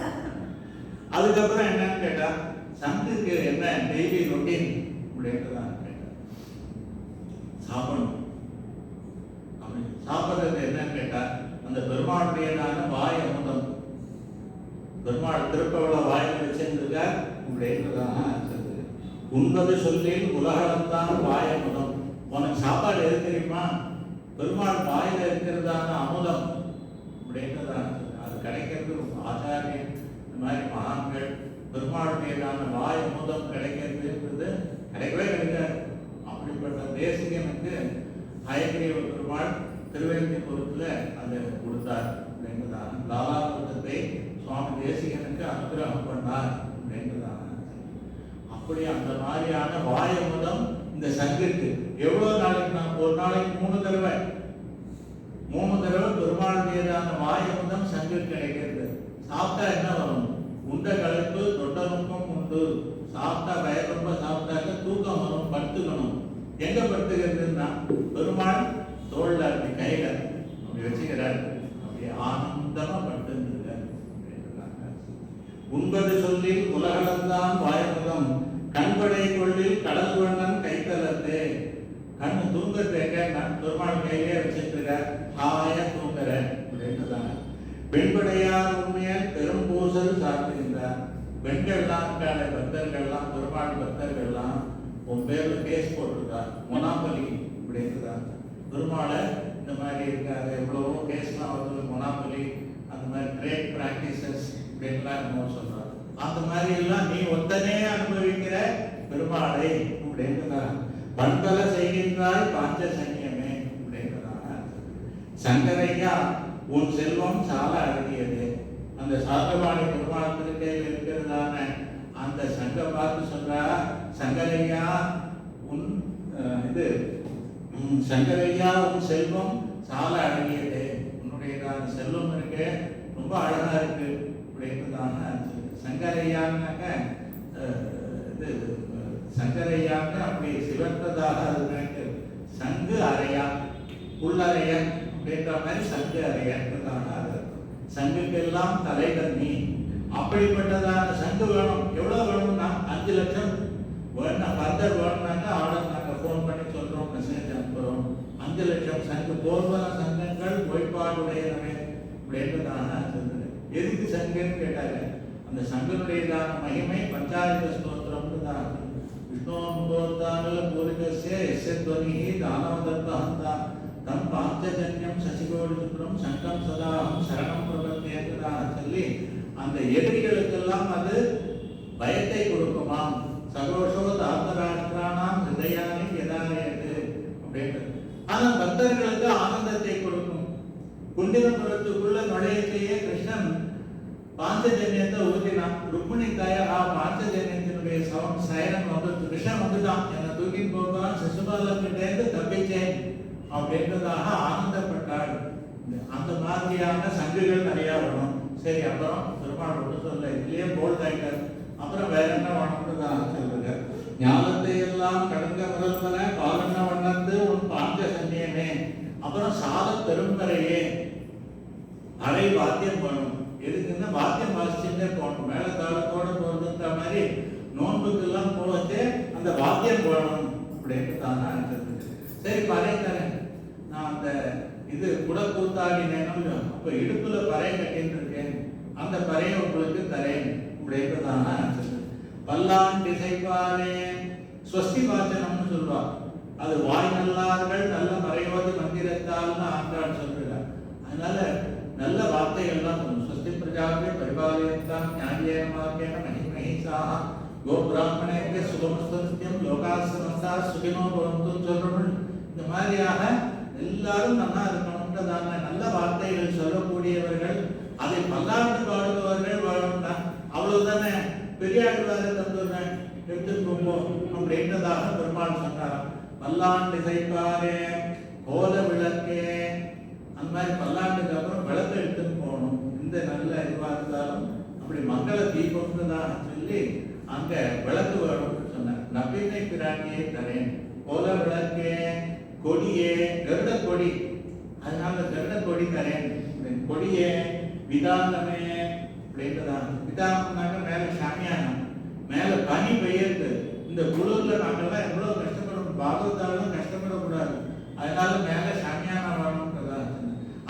அதுக்கப்புறம் என்னன்னு கேட்டா சங்குக்கு என்ன டெய்லி ரொட்டீன் அப்படின்றதான் கேட்டா சாப்பிடணும். அப்படி சாப்பிட்றது என்னன்னு கேட்டா அந்த பெருமாளுடையதான வாய் அமுதம். பெருமாள் திருப்பவள வாயில் வச்சிருந்திருக்கார் அப்படின்றதான் சொல்லுது. உண்பது சொல்லில் உலகளந்தான் வாய் அமுதம். உனக்கு சாப்பாடு எது தெரியுமா, பெருமாள் வாயில இருக்கிறதான அமுதம் அப்படின்றதான். அது கிடைக்கிறது ஆச்சாரியன் இந்த மாதிரி மகான்கள் பெருமாளுடையதான வாய் அமுதம் கிடைக்கிறதுன்றது கிடைக்கவே கிடைக்காது. அப்படிப்பட்ட தேசிகனுக்கு ஹயக்ரீவ பெருமாள் திருவேந்திபுரத்துல அதை கொடுத்தார் அப்படின்றதான். லாலாபுரத்தை சுவாமி தேசிகனுக்கு அனுகிரகம் பண்ணார் அப்படின்றதான். அப்படி அந்த மாதிரியான வாய் அமுதம் இந்த சங்குக்கு எவ்வளவு நாளைக்கு நான் ஒரு நாளைக்கு 3 தடவை பெருமாளுடையதான வாய் அமுதம் சங்கு கிடைக்கிறது. சாப்பிட்டா என்ன வரும், உண்ட களைப்பு தொட்டனுக்கும் உண்டு. சாப்பிட்டா வயிறு ரொம்ப சாப்பிட்டாக்க தூக்கம் வரும், படுத்துக்கணும். எங்க படுத்துக்கிறதுன்னா பெருமாள் தோல்ல அப்படி கையில அப்படி வச்சுக்கிறார், அப்படி ஆனந்தமா படுத்துருக்காரு. உண்பது சொல்லி உலகளந்தான் வாயமுதம் கண்படை கொள்ளில் கடல் வண்ணன் கைத்தலத்தே. கண்ணு தூங்குறதுக்கேன்னா பெருமாள் கையிலே வச்சுட்டு இருக்க ஹாயா தூங்குற அப்படின்றதாங்க. பெண்படையார் உண்மையால் பெரும் பூசல் சாப்பிடுகின்றார். பெண்கள்லாம் இருக்காங்க, பக்தர்கள்லாம் பெருமாள் பக்தர்கள்லாம் உன் பேர்ல கேஸ் போட்டிருக்கா மொனாபலி அப்படின்றதாங்க. பெருமாளை இந்த மாதிரி இருக்காங்க, எவ்வளவோ கேஸ்லாம் வந்து மொனாபலி அந்த மாதிரி ட்ரேட் பிராக்டிசஸ் அப்படின்லாம் என்னமோ சொல்றாங்க. அந்த மாதிரி எல்லாம் நீ ஒத்தனே அனுபவிக்கிற பெருமாளை அப்படின்றதான். பண்பல செய்கின்றாய் பாஞ்ச சன்னியமே அப்படின்றதாக. சங்கரையா உன் செல்வம் சால அழகியது. அந்த சாத்தபாணி பெருமாள் திருக்கையில் இருக்கிறதான அந்த சங்க பார்த்து சொல்றா, சங்கரையா உன் இது சங்கரையா உன் செல்வம் சால அழகியது. உன்னுடைய செல்வம் இருக்கு ரொம்ப அழகா இருக்கு அப்படின்றதான சங்கரையான்னாக்க இது சங்கரையான்னு அப்படி சிவந்ததாக அது நினைக்கிறது. சங்கு அறையா புல்லறையன் அப்படின்ற மாதிரி சங்கு அறையன்றதான அது சங்குக்கெல்லாம் தலைவர் நீ. அப்படிப்பட்டதான சங்கு வேணும். எவ்வளவு வேணும்னா 5 லட்சம் வேணும். ஃபர்தர் வேணும்னாக்கா ஆர்டர் நாங்கள் ஃபோன் பண்ணி சொல்றோம், மெசேஜ் அனுப்புறோம். 5 லட்சம் சங்கு போர்வன சங்கங்கள் பொய்ப்பாடுடையனவே அப்படின்றதான சொல்றது. எதுக்கு சங்குன்னு கேட்டாங்க. அந்த சங்கனுடையதான மகிமை பஞ்சாயத்து ஸ்தோத்திரம்னு தான். விஷ்ணோத்தானல பூரிகஸ்ய எஸ்ய துவனிஹி தானவதத்தஹந்தா தம் பாஞ்சஜன்யம் சசிகோடி சுப்ரம் சங்கம் சதாஹம் சரணம் பிரபத்தியேன்றதாக சொல்லி அந்த எதிரிகளுக்கெல்லாம் அது பயத்தை கொடுக்குமாம். சகோஷோ தாத்தராஷ்டிரானாம் ஹிருதயானி யதாயது அப்படின்றது. ஆனால் பக்தர்களுக்கு ஆனந்தத்தை கொடுக்கும். குண்டினபுரத்துக்குள்ள நுழையத்தையே கிருஷ்ணன் பாஞ்சஜன்யத்தை ஊதினான். ருக்மிணி தாயார் பாஞ்சஜன்யத்தினுடைய சயனம் வந்து கிருஷ்ணன் வந்துட்டான், என்னை தூக்கின்னு போகிறான், சிசுபாலத்திட்டேருந்து தப்பிச்சேன் அப்படின்றதாக ஆனந்தப்பட்டாள். அந்த மாதிரியான சங்குகள் நிறையா வரும். சரி, அப்புறம் பெருமாள் ஒன்று சொல்ல இதுலயே போல்ட் ஆயிட்டார். அப்புறம் வேற என்ன வனம்ன்றதாக சொல்லுங்க. ஞானத்தை எல்லாம் கடந்த முதல்வன பாலன வண்ணத்து உன் பாஞ்ச சன்னியமே. அப்புறம் சால பெரும்பறையே அரை வாத்தியம் போகணும். எதுக்குன்னா வாத்தியம் வாசிச்சுட்டே போகணும். மேல தாளத்தோட போறதுன்ற மாதிரி நோன்புக்கெல்லாம் போவச்சு அந்த வாத்தியம் போகணும் அப்படின்னு தானே சொல்லுது. சரி, பறை தரேன் நான். அந்த இது கூட கூத்தாடினேனும் அப்ப இடுப்புல பறை கட்டின்னு இருக்கேன், அந்த பறையை உங்களுக்கு தரேன் அப்படின்றதான சொல்லுது. பல்லாண்டு இசைப்பாரே ஸ்வஸ்தி வாசனம்னு சொல்லுவார். அது வாய் நல்லார்கள் நல்ல மறைவது மந்திரத்தால்னு ஆண்டாள் சொல்றார். அதனால நல்ல வார்த்தைகள்லாம் சொல்லணும். ஸ்வஸ்தி பிரஜாவே பரிபாலயத்தாம் ஞானியேன மார்க்கேன மகிமஹிசாஹ கோ பிராமணேபிய சுகமஸ்தம் லோகாசமஸ்தா சுகினோ பவந்து சொல்றோம். இந்த மாதிரியாக எல்லாரும் நல்லா இருக்கணும்ன்றதான நல்ல வார்த்தைகள் சொல்லக்கூடியவர்கள், அதை பல்லாண்டு பாடுபவர்கள் வாழணும்னா அவ்வளவுதானே. பெரியாழ்வாரை தந்துடுறேன் எடுத்துக்கோங்க அப்படின்றதாக பெருமாள் சொன்னாராம். பல்லாண்டு இசைப்பாரே கோல விளக்கே, அந்த மாதிரி பல்லாண்டுக்கு அப்புறம் விளக்கு எடுத்துன்னு போகணும். இந்த நல்ல இதுவாக இருந்தாலும் அப்படி மங்கள தீபம்ன்றதாக சொல்லி அங்க விளக்கு வேணும்னு சொன்னார். நவீனை பிராட்டியை தரேன், கோல விளக்கே, கொடியே கருட கொடி, அதனால கருட கொடி தரேன், கொடியே விதானமே அப்படின்றதான். விதானம்னாக்க மேல சாமியானம், மேல பனி பெய்யறது. இந்த குளிர்ல நாங்கெல்லாம் எவ்வளவு கஷ்டப்படும், பாகவதாலும் கஷ்டப்படக்கூடாது. அதனால மேல சாமியானம் வரணும்ன்றதா.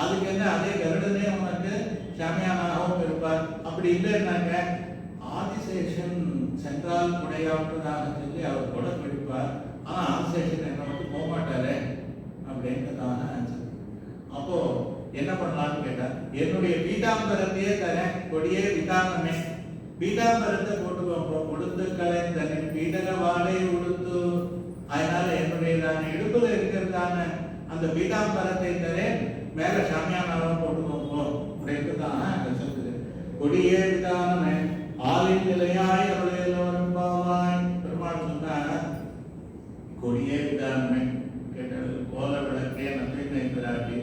அதுக்கு என்ன அதே கருடனே உனக்கு சாமியானாகவும் இருப்பார். அப்படி இல்லைன்னாக்க ஆதிசேஷன் சென்றால் குடையாவுன்றதாக சொல்லி அவர் கொடை பிடிப்பார். ஆனா ஆதிசேஷன் என்ன மட்டும் போக மாட்டாரு அப்படின்றதான. அப்போ என்ன பண்ணலாம்னு கேட்டார். என்னுடைய பீதாம்பரத்தையே தரேன், கொடியே விதானமே, பீதாம்பரத்தை போட்டுக்கோங்க, உடுத்து கலைந்தனே பீடக வாழை உடுத்து. அதனால என்னுடைய இடுப்புல இருக்கிறதான அந்த பீதாம்பரத்தை தரேன், மேல சாமியானாவும் போட்டுக்கோங்க அப்படின்றதான் சொல்லுது. கொடியே விதானமே ஆளின் நிலையாய் அவளை எல்லோரும் பாவாய். பெருமாள் சொன்னார் கொடியே விதானமே கேட்டது. கோல விளக்கே நன்றினை பிராட்டி.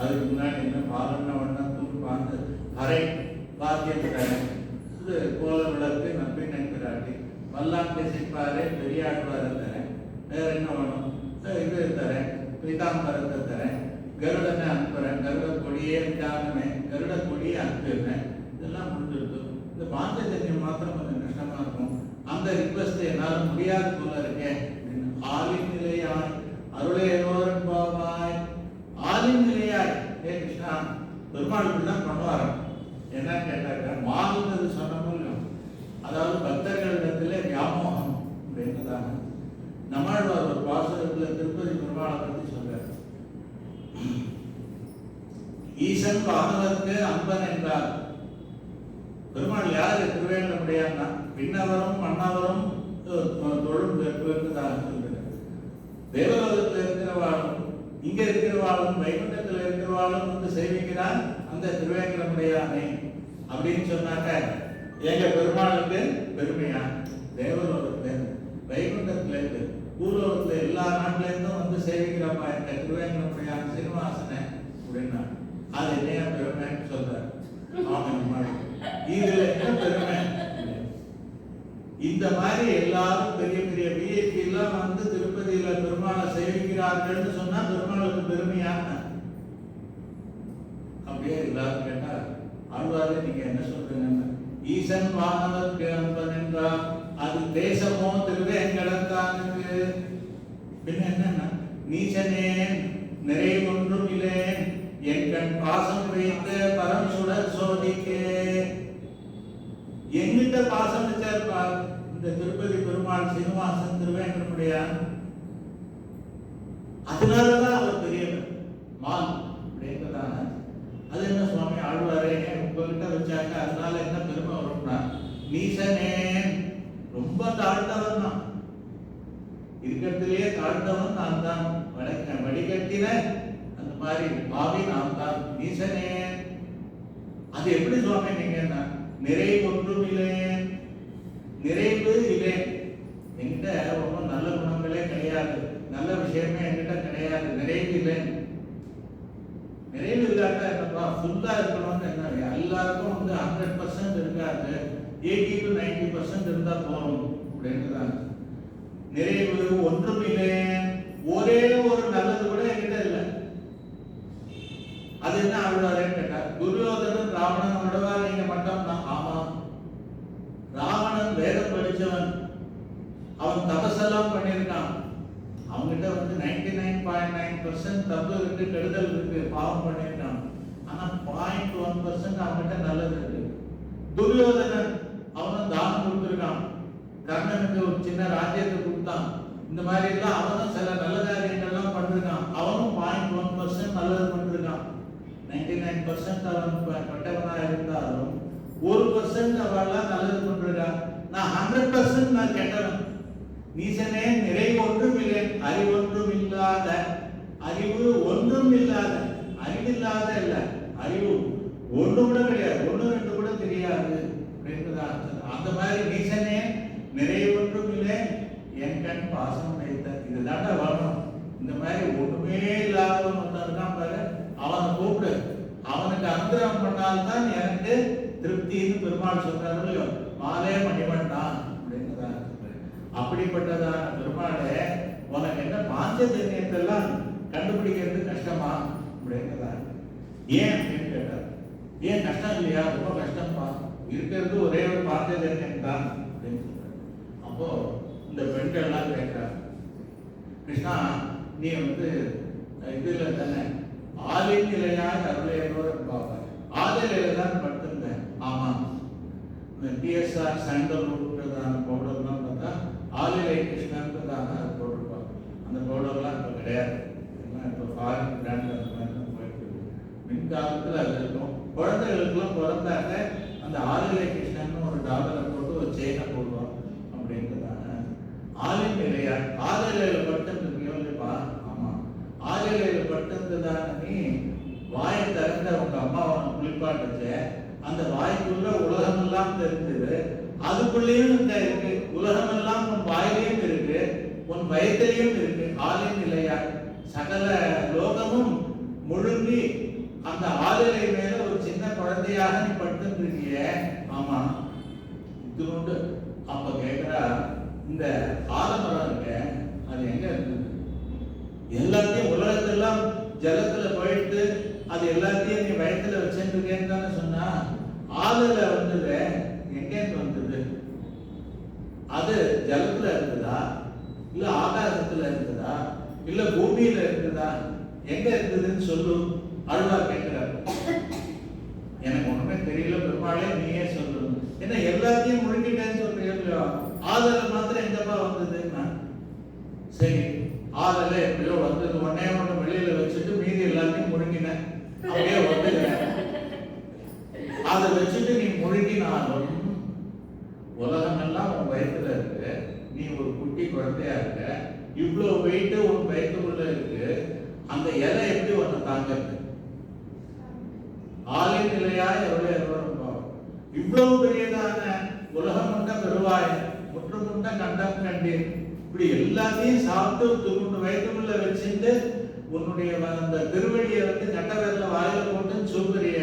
அதுக்கு முன்னாடி என்ன பாலன வண்ணம் தூள் பார்த்து அரை வாத்தியம் தரேன். இது கோல விளக்கு நம்பினை பிராட்டி. வல்லாண்டு சிப்பாரே பெரியாழ்வாரை தரேன். வேற என்ன வேணும்? இது தரேன், பீதாம்பரத்தை தரேன், கருடனை அனுப்புறேன், கருட கொடியே விதானமே, கருட கொடியே அனுப்பிடுறேன். இதெல்லாம் முடிஞ்சிருக்கு. இந்த பாஞ்சஜன்யம் மாத்திரம் கொஞ்சம் கஷ்டமா இருக்கும். அந்த ரிக்வஸ்ட் என்னால் முடியாது போல இருக்கேன். ஆலின் நிலையாய் அருளை எல்லோரும் பாவாய். ஆலின் நிலையாய் ஏ கிருஷ்ணா, பெருமாளுக்கு தான் பண்ணுவாராம். என்னன்னு கேட்டாக்க மாறுனது சொன்னமும், அதாவது பக்தர்களிடத்திலே வியாமோகம் அப்படின்றதாங்க. நம்மாழ்வார் ஒரு பாசுரத்துல திருப்பதி பெருமாளை பற்றி சொல்றார். ஈசன் வானவர்க்கு அன்பன் என்றார். பெருமாள் யாரு? திருவேங்கடமுடையான்னா விண்ணவரும் மன்னவரும் தொழும் பெற்றதாக சொல்கிறார். தேவலோகத்தில் இருக்கிறவாளும் இங்க இருக்கிறவாளும் வைகுண்டத்தில் இருக்கிறவாளும் வந்து சேவிக்கிறார் அந்த திருவேங்கடமுடையானே அப்படின்னு சொன்னாக்க எங்க பெருமாளுக்கு பெருமையா? தேவலோகத்துல வைகுண்டத்துல இருந்து பூலோகத்துல எல்லா நாட்டுல இருந்தும் வந்து சேவிக்கிறப்பா எங்க திருவேங்கடமுடையான சீனிவாசனை அப்படின்னா அது என்னையா பெருமைன்னு சொல்றாரு. இதுல என்ன பெருமை? இந்த மாதிரி எல்லாரும் பெரிய பெரிய விஐபி எல்லாம் வந்து திருப்பதியில பெருமாளை சேவிக்கிறார்கள்னு சொன்னா பெருமாளுக்கு பெருமையான அப்படியே எல்லாரும் கேட்டா ஆழ்வாரு நீங்க என்ன சொல்றீங்க? ஈசன் வானவர்க்கு அன்பன் என்றார், அது தேசமோ திருவேங்கடத்தானுக்கு. பின்ன என்னன்னா நீசனேன் நிறைவொன்றும் இல்லேன் என் கண் பாசம் வைத்த பரம் சுடர் சோதிக்கே. எங்கிட்ட பாசம் வச்சார் இந்த திருப்பதி பெருமாள் சீனிவாசன் திருவேங்கடமுடையான். அதனாலதான் அவர் பெரியவர் மால் அப்படின்றதான. அது என்ன சுவாமி ஆழ்வாரே உங்ககிட்ட வச்சாங்க அதனால என்ன பெருமை வரும்னா, நீசனே ரொம்ப தாழ்ந்தவன் தான், இருக்கிறதுலயே தாழ்ந்தவன் நான் தான், வடிகட்டின அந்த மாதிரி பாவி நான் தான், நீசனே. அது எப்படி சுவாமி நீங்க? நிறைவு ஒன்றும் இல்லேன், நிறைவு இல்லேன், என்கிட்ட ரொம்ப நல்ல குணங்களே கிடையாது, நல்ல விஷயமே என்கிட்ட கிடையாது, நிறைவு இல்லேன். நிறைவு இல்லாட்டா என்னப்பா ஃபுல்லா இருக்கணும்னு என்ன? எல்லாருக்கும் வந்து 100% இருக்காது, 80 to 90% இருந்தா போதும் அப்படின்னுதான். நிறைவு ஒன்றும் இல்லை, ஒரே ஒரு நல்லது கூட என்கிட்ட இல்லை. அது என்ன ஆழ்வாரேன்னு கேட்டார். துரியோதனன் ராவணன் விடவா நீங்க மட்டும் தான்? ஆமா, ராவணன் வேதம் படிச்சவன், அவன் தபசெல்லாம் பண்ணியிருக்கான், அவங்ககிட்ட வந்து 99.9% தப்பு இருக்கு, கெடுதல் இருக்கு, பாவம் பண்ணியிருக்கான். ஆனா 0.1% அவங்ககிட்ட நல்லது இருக்கு. துரியோதனன் அவனும் தானம் கொடுத்திருக்கான், கர்ணனுக்கு ஒரு சின்ன ராஜ்யத்தை கொடுத்தான், இந்த மாதிரி எல்லாம் அவனும் சில நல்ல காரியங்கள்லாம் பண்ணிருக்கான், அவனும் 0.1% நல்லது பண்ணிருக்கான். 99% அவன் பட்டவனா இருந்தாலும் 1% அவெல்லாம் நல்லது பண்ணிருக்கான். நான் 100% நான் கெட்டவன். நீசனே நிறைவு ஒன்றும் இல்லை, அறிவு ஒன்றும் இல்லாத, அறிவு ஒன்றும் இல்லாத, அறிவில்லாத இல்ல, அறிவு ஒன்று கூட கிடையாது, 1 2 கூட தெரியாது அப்படின்றதான். அந்த மாதிரி நீசனே நிறைவு ஒன்றும் இல்லை என் கண் பாசம் வைத்த. இதுதாண்டா வரணும். இந்த மாதிரி ஒண்ணுமே இல்லாதவன் வந்திருக்கான் பாரு, அவனை கூப்பிடு, அவனுக்கு அனுகிரகம் பண்ணால்தான் எனக்கு திருப்தின்னு பெருமாள் சொல்றாரு. மாலே மணிவண்ணான் அப்படின்றதான். அப்படிப்பட்டதான பெருமாளே உனக்கு என்ன பாஞ்சஜன்யத்தெல்லாம் கண்டுபிடிக்கிறது கஷ்டமா அப்படிங்கிறதா? ஏன் அப்படின்னு கேட்டார். ஏன் கஷ்டம் இல்லையா? ரொம்ப கஷ்டம்ப்பா, இருக்கிறது ஒரே ஒரு பாஞ்சஜன்யம் தான் அப்படின்னு சொல்றாரு. அப்போ இந்த பெண்கள்லாம் கேட்கிறார், கிருஷ்ணா நீ வந்து இதுல தானே ஆலின் நிலையாய் அருளையோட பார்ப்பார், ஆதிலையில தான் படுத்திருந்தேன். ஆமா, இந்த டிஎஸ்ஆர் சாண்டல்வுட்ன்றதான பவுடர்லாம் பார்த்தா ஆலிலை கிருஷ்ணன்றதான போட்டிருப்பாங்க. அந்த பவுடர்லாம் இப்போ கிடையாது, எல்லாம் இப்போ ஃபாரின் பிராண்ட் அந்த மாதிரி தான் போயிட்டு இருக்கு. மின்காலத்தில் அது இருக்கும். குழந்தைகளுக்குலாம் பிறந்தாக்க அந்த ஆலிலை கிருஷ்ணன் ஒரு டாலரை போட்டு ஒரு செயினை போடுவோம் அப்படின்றதான. ஆலின் நிலையா ஆலிலையில் படுத்துருக்கியோ இல்லைப்பா? ஆமாம், ஆலிலையில் படுத்திருந்ததான நீ வாயை திறந்த உங்க அம்மா அவனை குளிப்பாட்டுச்ச, அந்த வாய்க்குள்ள உலகமெல்லாம் தெரிஞ்சது, அதுக்குள்ளேயும் இந்த இருக்கு, உலகமெல்லாம் உன் வாயிலையும் இருக்கு, உன் வயத்திலையும் இருக்கு. ஆலின் நிலையா சகல லோகமும் முழுங்கி அந்த ஆலிலை மேல ஒரு சின்ன குழந்தையாக நீ படுத்துருக்கிய. ஆமா, இது உண்டு. அப்ப கேட்கிறா, இந்த ஆலமரம் இருக்க அது எங்க இருக்குது? எல்லாத்தையும் உலகத்தெல்லாம் ஜலத்துல போயிட்டு அது எல்லாத்தையும் நீ வயத்துல வச்சுருக்கேன்னு தானே சொன்னா. ஆளுல வந்தது எங்கேருந்து வந்தது? அது ஜலத்துல இருக்குதா, இல்ல ஆகாசத்துல இருக்குதா, இல்ல பூமியில இருக்குதா, எங்க இருக்குதுன்னு சொல்லு. ஆழ்வார் கேட்கிறார். எனக்கு ஒண்ணுமே தெரியல பெருமாளே, நீயே சொல்லு. என்ன எல்லாத்தையும் முழுங்கிட்டேன்னு சொல்றீங்க, ஆதல மாத்திரம் எங்கப்பா வந்ததுன்னா? சரி, ஆதல எப்படியோ வந்தது, ஒன்னே ஒண்ணு வெளியில வச்சுட்டு மீதி எல்லாத்தையும் முழுங்கினேன், அப்படியே வந்துடுறேன். அதை வச்சுட்டு நீ முழுங்கினாலும் உலகம் எல்லாம் உன் வயிற்றுல இருக்கு, நீ ஒரு குட்டி குழந்தையா இருக்க, இவ்வளவு வெயிட்டு உன் வயிற்றுக்குள்ள இருக்கு, அந்த இலை எப்படி ஒண்ணு தாங்கிறது? ஆலின் நிலையாய் எவ்வளவு இவ்வளவு பெரியதான உலகம் உண்ட பெருவாய் முற்றும் உண்ட கண்டம் கண்டேன், இப்படி எல்லாத்தையும் சாப்பிட்டு துருண்டு வயிற்றுக்குள்ள வச்சுட்டு உன்னுடைய அந்த திருவடியை வந்து கட்டவரில் வாயில போட்டு சொல்லுறிய,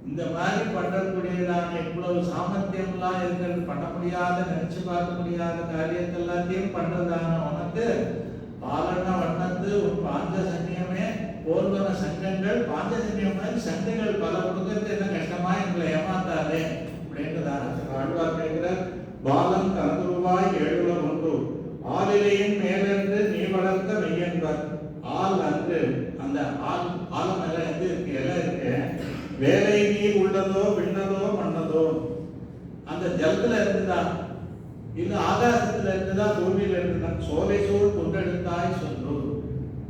இந்த மாதிரி பண்ணக்கூடியதான இவ்வளவு சாமர்த்தியம்லாம் இருக்கிறது, பண்ண முடியாத, நினைச்சு பார்க்க முடியாத காரியத்தை எல்லாத்தையும் பண்றதான உனக்கு பாலன வண்ணத்து உன் பாஞ்சசன்யமே போல்வன சங்கங்கள், பாஞ்சசன்யம் மாதிரி சங்கங்கள் பல கொடுக்கறது என்ன கஷ்டமா எங்களை ஏமாத்தாதே அப்படின்றதான ஆழ்வார் கேட்கிறார். பாலம் கலந்துருவாய் எழுவ ஒன்று ஆளிலையின் மேலிருந்து நீ வளர்த்த மெய்யன்பர். ஆள் அன்று அந்த ஆலம் எல்லாம் எது இருக்கு, எல்லாம் இருக்கு. வேலை நீர் உள்ளதோ விண்ணதோ மண்ணதோ, அந்த ஜலத்துல இருந்துதான் இல்ல ஆகாசத்துல இருந்துதான் பூமியில இருந்துதான். சோலை சோல் கொண்டெடுத்தாய் சொல்லு.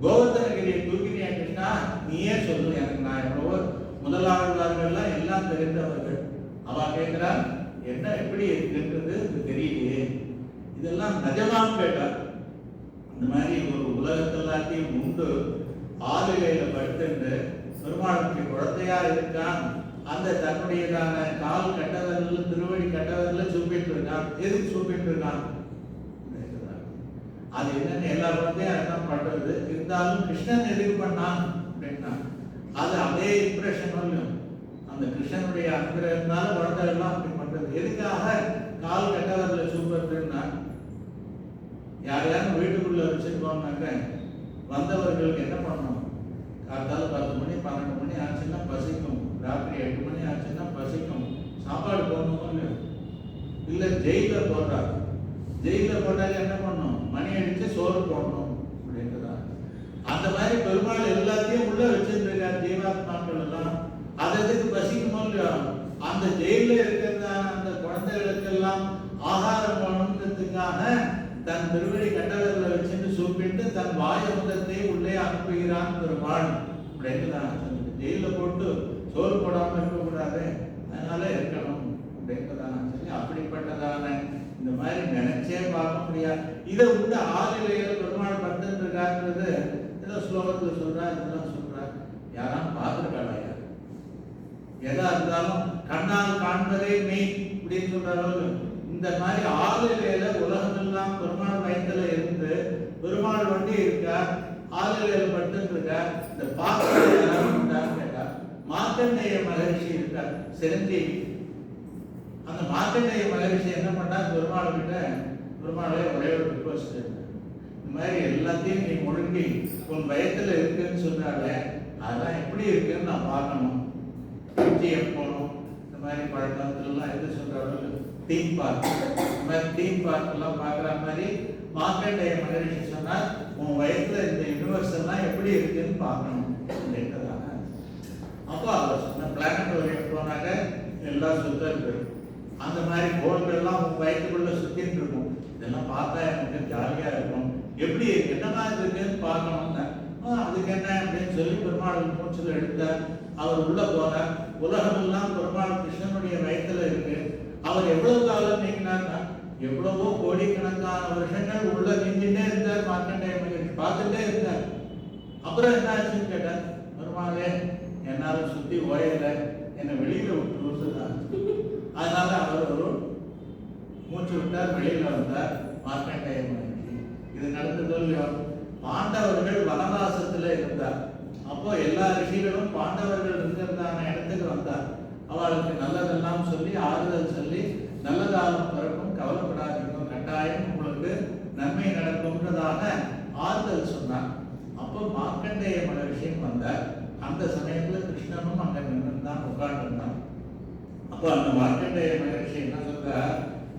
கோவர்தனகிரியை தூக்கினியா கிருஷ்ணா, நீயே சொல்லு எனக்கு. நான் எவ்வளவோ முதலாளர்கள்லாம் எல்லாம் தெரிந்தவர்கள். அவ கேட்கிறான், என்ன எப்படி இருக்குன்றது தெரியலையே, இதெல்லாம் நிஜமான்னு கேட்டார். இந்த மாதிரி ஒரு உலகத்தெல்லாத்தையும் உண்டு ஆளுகையில படுத்துட்டு பெருமாளுக்கு குழந்தையா இருக்கான். அந்த தன்னுடையதான கால் கட்டவரில் திருவடி கட்டவரில் சூப்பிட்டு இருக்கான். எதுக்கு சூப்பிட்டு இருக்கான்? அது என்னன்னு எல்லா குழந்தையும் அதான் பண்றது. இருந்தாலும் கிருஷ்ணன் எதுக்கு பண்ணான் அப்படின்னா அது அதே இம்ப்ரெஷன். அந்த கிருஷ்ணனுடைய அனுகிரகத்தினால குழந்தை எல்லாம் அப்படி பண்றது. எதுக்காக கால் கட்டவரில் சூப்பிட்டுன்னா, யாரையாரும் வீட்டுக்குள்ள வச்சிருக்கோம்னாக்க வந்தவர்களுக்கு என்ன பண்ணணும்? காத்தால 10 மணி 12 மணி ஆச்சுன்னா பசிக்கும், ராத்திரி 8 மணி ஆச்சுன்னா பசிக்கும். சாப்பாடு போடணும் இல்ல ஜெயில போடுறாரு. ஜெயில போட்டாலே என்ன பண்ணணும்? மணி அடிச்சு சோறு போடணும் அப்படின்றதா. அந்த மாதிரி பெருமாள் எல்லாத்தையும் உள்ள வச்சிருக்காரு ஜீவாத்மாக்கள் எல்லாம். அதுக்கு பசிக்குமோ இல்லையோ, அந்த ஜெயில இருக்கிறதான அந்த குழந்தைகளுக்கெல்லாம் ஆகாரம் போகணுன்றதுக்காக தன் திருவடி கட்டவர்களை வச்சுட்டு சூப்பிட்டு தன் வாயுதத்தை உள்ளே அனுப்புகிறான் பெருமாள் அப்படின்னுதான் சொல்லுது. ஜெயில போட்டு சோறு போடாம இருக்கக்கூடாது, அதனால இருக்கணும் அப்படின்றதான சொல்லி அப்படிப்பட்டதான இந்த மாதிரி நினைச்சே பார்க்க முடியாது. இதை உள்ள ஆளிலையில பெருமாள் படுத்துட்டு இருக்காருன்றது ஏதோ ஸ்லோகத்துல சொல்றா, இதெல்லாம் சொல்றா. யாரும் பார்த்துருக்காளா? யார் எதா இருந்தாலும் கண்ணால் காண்பதே மெய் அப்படின்னு சொல்றாரு. இந்த மாதிரி ஆளிலையில உலகமெல்லாம் பெருமாள் வயத்துல இருந்து பெருமாள் வண்டி இருக்கார், ஆளிலையில படுத்துட்டு இருக்கார். இந்த பார்க்க கேட்டா மார்க்கண்டேய மகரிஷி இருக்கார், சிரஞ்சீவி. அந்த மார்க்கண்டேய மகரிஷி என்ன பண்ணா, பெருமாள் கிட்ட பெருமாளே ஒரே ஒரு ரிக்வஸ்ட், இந்த மாதிரி எல்லாத்தையும் நீ முழுங்கி உன் பயத்துல இருக்குன்னு சொன்னாலே அதெல்லாம் எப்படி இருக்குன்னு நான் பார்க்கணும். போகணும், இந்த மாதிரி பழக்கத்துலாம் எது சொல்றாரு, தீம் பார்க், இந்த மாதிரி தீம் பார்க் எல்லாம் பார்க்குற மாதிரி மார்க்கண்டேய மகரிஷி சொன்னார், உன் வயசுல இந்த யூனிவர்ஸ் எல்லாம் எப்படி இருக்குன்னு பார்க்கணும் அப்படின்றதாங்க. அப்போ அவர் சொன்ன பிளானட்டோரியம் போனாக்க எல்லாம் சுத்தம் இருக்கு. அந்த மாதிரி கோள்கள்லாம் உன் வயசுக்குள்ள சுத்தின்னு இருக்கும். இதெல்லாம் பார்த்தா எனக்கு ஜாலியா இருக்கும். எப்படி என்னமா இருக்குன்னு பார்க்கணும்னா அதுக்கு என்ன அப்படின்னு சொல்லி பெருமாள் மூச்சில் எடுத்தார். அவர் உள்ள போனார். உலகம் எல்லாம் பெருமாள் கிருஷ்ணனுடைய வயத்துல இருக்கு. அவர் எவ்வளவு காலம் நீங்கினார்னா எவ்வளவோ கோடிக்கணக்கான வருஷங்கள் உள்ள நீங்கிட்டே இருந்தார். மார்க்கண்டேய மகரிஷி பார்த்துட்டே இருந்தார். அப்புறம் என்ன ஆச்சுன்னு கேட்டார், பெருமாளே என்னால சுத்தி ஓயல, என்னை வெளியில விட்டுதான். அதனால அவர் ஒரு மூச்சு விட்டார், வெளியில வந்தார் மார்க்கண்டேய மகரிஷி. இது நடந்ததோ இல்லையோ, பாண்டவர்கள் வனவாசத்துல இருந்தார். அப்போ எல்லா ரிஷிகளும் பாண்டவர்கள் இருக்கிறதான இடத்துக்கு வந்தார். அவளுக்கு நல்லதெல்லாம் சொல்லி ஆறுதல் சொல்லி, நல்ல காலம் பிறக்கும், கவலைப்படாதீங்க, கட்டாயம் உங்களுக்கு நன்மை நடக்கும்ன்றதாக ஆறுதல் சொன்னார். அப்போ மார்க்கண்டேய மகரிஷியும் வந்தார். அந்த சமயத்துல கிருஷ்ணனும் அங்க நின்றுதான் உட்கார்ந்துருந்தான். அப்போ அந்த மார்க்கண்டேய மகரிஷி என்ன சொல்றார்,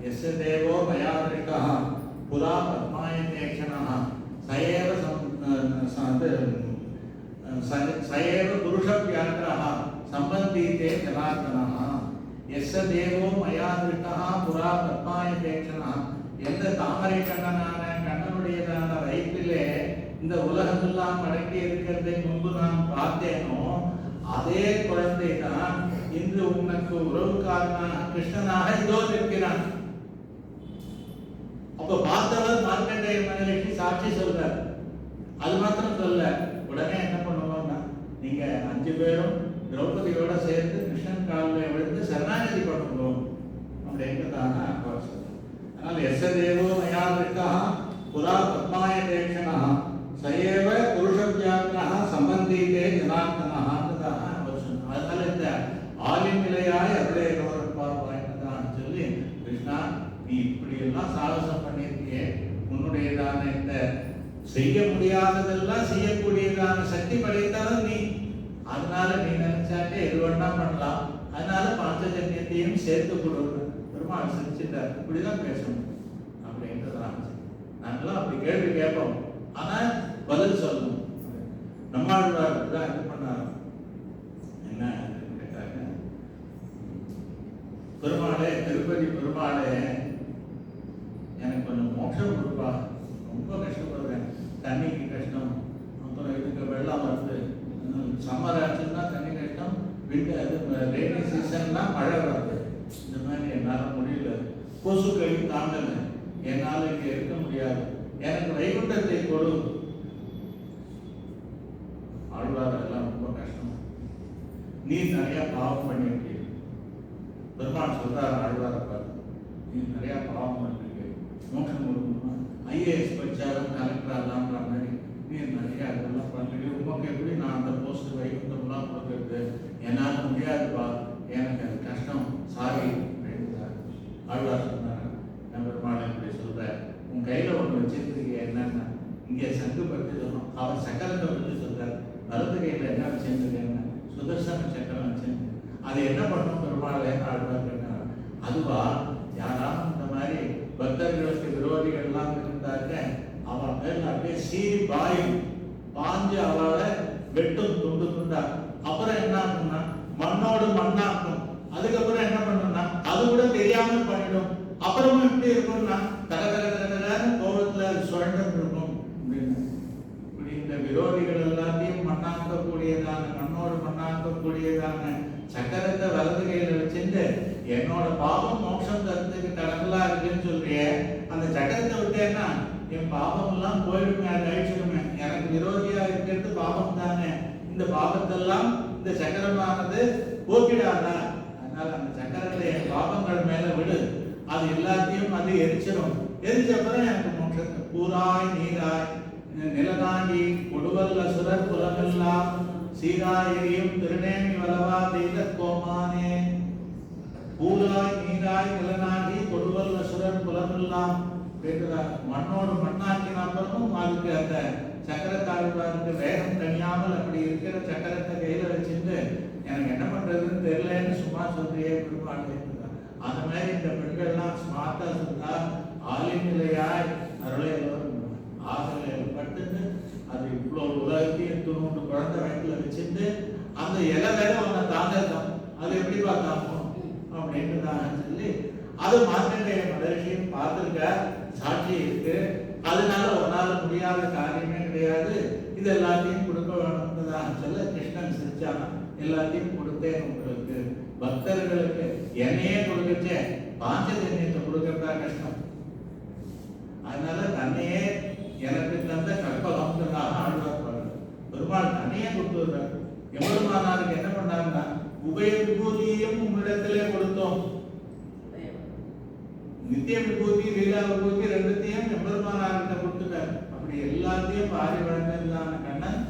எஸ் தேவோ மயாதிரிகா புரா பத்மாயதேக்ஷணா சயேவ சயேவ புருஷ வியாக்கிரஹ சம்பந்தீதே ஜனார்தனஹ. எஸ் தேவோ மயாதிரிகா புரா பத்மாயதேக்ஷணா, எந்த தாமரை கண்ணனான கண்ணனுடையதான வயிற்றிலே இந்த உலகமெல்லாம் அடங்கி இருக்கிறதை முன்பு நான் பார்த்தேனோ, அதே குழந்தை தான் இன்று உனக்கு உறவுக்காரனான கிருஷ்ணனாக இதோ நிற்கிறான். அப்ப பார்த்தவர் மார்க்கண்டேய மகரிஷி சாட்சி சொல்றார். அது மாத்திரம் சொல்ல, உடனே என்ன பண்ணுவோம்னா, நீங்க 5 பேரும் திரௌபதியோட சேர்ந்து கிருஷ்ணன் காலில் விழுந்து சரணாகதி பண்ணுவோம் அப்படின்றதான அவர் சொல்றார். அதனால எஸ் தேவோ மயாதிரிகா புரா பத்மாயதேக்ஷணா சயேவ புருஷ வியாக்கிரஹ சம்பந்தீதே ஜனார்தனஹ அவர் சொன்னார். அதனால இந்த ஆல் செய்ய முடியாததெல்லாம் செய்யக்கூடியதான சக்தி படைத்தவன் நீ. அதனால நீ நினைச்சாட்டே எது வேணா பண்ணலாம். அதனால பாஞ்சஜன்யத்தையும் சேர்த்து கொடுக்கணும். பெருமாள் சிரிச்சிட்டார். இப்படிதான் பேசணும் அப்படின்றதான். நாங்களாம் அப்படி கேள்வி கேட்போம், ஆனா பதில் சொல்லணும். நம்மாழ்வார் தான் இது பண்ணார். என்ன கேட்டாங்க, பெருமாளே, திருப்பதி பெருமாளே, எனக்கு கொஞ்சம் மோட்சம் கொடுப்பா, ரொம்ப கஷ்டப்படுறேன், தண்ணிக்கு கஷ்டம், அப்புறம் இதுக்கு வெள்ளம் வருது, சம்மர் ஆச்சுன்னா தண்ணி கஷ்டம், ரெய்னி சீசன்னா மழை வருது, இந்த மாதிரி என்னால் முடியல, கொசுக்களையும் தாண்டலை, என்னால் இங்கே இருக்க முடியாது, எனக்கு வைகுண்டத்தை கொடு. ஆழ்வார் எல்லாம் ரொம்ப கஷ்டம், நீ நிறைய பாவம் பண்ணிருக்க. பெருமாள் சொல்றாரு ஆழ்வாரை பார்த்து, நீ நிறைய பாவம் பண்ணிருக்க, மோட்சம் கொடுக்கணுமா, ஐஏஎஸ் படிச்சாலும் கலெக்டர் ஆகலான்ற மாதிரி நீ நிறைய அதெல்லாம் பண்ணிருக்க, உமக்கு எப்படி நான் அந்த போஸ்ட் வைகுண்டம்லாம் கொடுக்கறது, என்னால் முடியாதுப்பா, எனக்கு அது கஷ்டம், சாரி அப்படின்னு ஆழ்வார் சொன்னார். நான் பெருமாள் இப்படி சொல்றேன், உன் கையில ஒன்று வச்சிருக்கீங்க என்னன்னா, இங்கே சங்கு பற்றி சொன்னோம், அவர் சக்கரத்தை பற்றி சொல்றார், வலது கையில் என்ன வச்சிருந்தீங்கன்னா சுதர்சன சக்கரம் வச்சிருந்து, அது என்ன பண்ணும் பெருமாளே ஆழ்வார் கேட்டார். அதுவா, யாராலும் இந்த மாதிரி பக்தர்களுக்கு விரோதிகள்லாம் இருந்தாக்க அவன் மேல அப்படியே சீறி பாயும், பாஞ்சு அவளை வெட்டும், துண்டு துண்டா. அப்புறம் என்ன ஆகும்னா மண்ணோடு மண்ணாக்கும். அதுக்கப்புறம் என்ன பண்ணும்னா அது கூட தெரியாமல் பண்ணிடும். அப்புறமும் எப்படி இருக்கும்னா தர தர தரன்னு கோபத்துல சுழண்டு இருக்கும். இப்படி இந்த விரோதிகள் எல்லாத்தையும் மண்ணாக்கக்கூடியதான, மண்ணோடு மண்ணாக்கக்கூடியதான சக்கரத்தை வலது கையில வச்சுட்டு என்னோட பாவம் மோட்சம் தரத்துக்கு தடங்களா இருக்குன்னு சொல்றிய, அந்த சக்கரத்தை விட்டேன்னா என் பாவம் எல்லாம் போயிடுமே, அது அழிச்சிடுமே. எனக்கு விரோதியா இருக்கிறது பாவம் தானே, இந்த பாவத்தெல்லாம் இந்த சக்கரமானது போக்கிடாதா. அதனால அந்த சக்கரத்தை என் பாவங்கள் மேல விடு, அது எல்லாத்தையும் அது எரிச்சிடும். எரிச்சப்பறம் எனக்கு மோட்சத்தை பூராய் நீராய் நிலதாங்கி கொடுவல்ல சுரர் புலமெல்லாம் சீராய் எரியும் திருநேமி வலவா தெய்த கோமானே. பூராய் நீராய் நிலனாகி கொடுவல்ல சுரர் புலமெல்லாம் மண்ணோடு மண்ணாக்கின அப்புறமும் அதுக்கு அந்த சக்கரத்தாழ்வாருக்கு வேகம் தனியாமல் அப்படி இருக்கிற சக்கரத்தை கையில வச்சுட்டு எனக்கு என்ன பண்றதுன்னு தெரியலன்னு சும்மா சொல்றியே பெருமாள். அந்த மாதிரி இந்த பெண்கள்லாம் ஸ்மார்ட்டா இருந்தா ஆலிநிலையாய் அருளையவர் ஆசலையில் பட்டுட்டு அது இவ்வளவு உலகத்தையும் துணுண்டு குழந்தை வயிற்றுல வச்சுட்டு அந்த இலை வேலை ஒன்ன தாங்கத்தான், அது எப்படி பார்த்தாமோ அப்படின்னு தான் சொல்லி அது மார்க்கண்டேய மகர்ஷியும் பார்த்துருக்க, சாட்சி இருக்கு. அதனால ஒன்னால முடியாத காரியமே கிடையாது, இது எல்லாத்தையும் கொடுக்க வேணும்னு தான் சொல்ல கிருஷ்ணன் சிரிச்சானா, எல்லாத்தையும் கொடுத்தேன் உங்களுக்கு, பக்தர்களுக்கு என்னையே கொடுக்கச்சே பாஞ்சஜன்யத்தை கொடுக்கறதா கஷ்டம். அதனால தன்னையே எனக்கு தந்த கற்பகம்ன்றதாக ஆழ்வார் பாடுறார். பெருமாள் தன்னையே கொடுத்துடுறார். எம்பெருமானாருக்கு என்ன பண்ணாருன்னா உபய விபூதியையும் உங்களிடத்திலே கொடுத்தோம். நித்திய விபூதி லீலா விபூதி ரெண்டுத்தையும் எம்பெருமானார்கிட்ட கொடுத்துட்டார். அப்படி எல்லாத்தையும் பாரி வழங்கினான கண்ணன்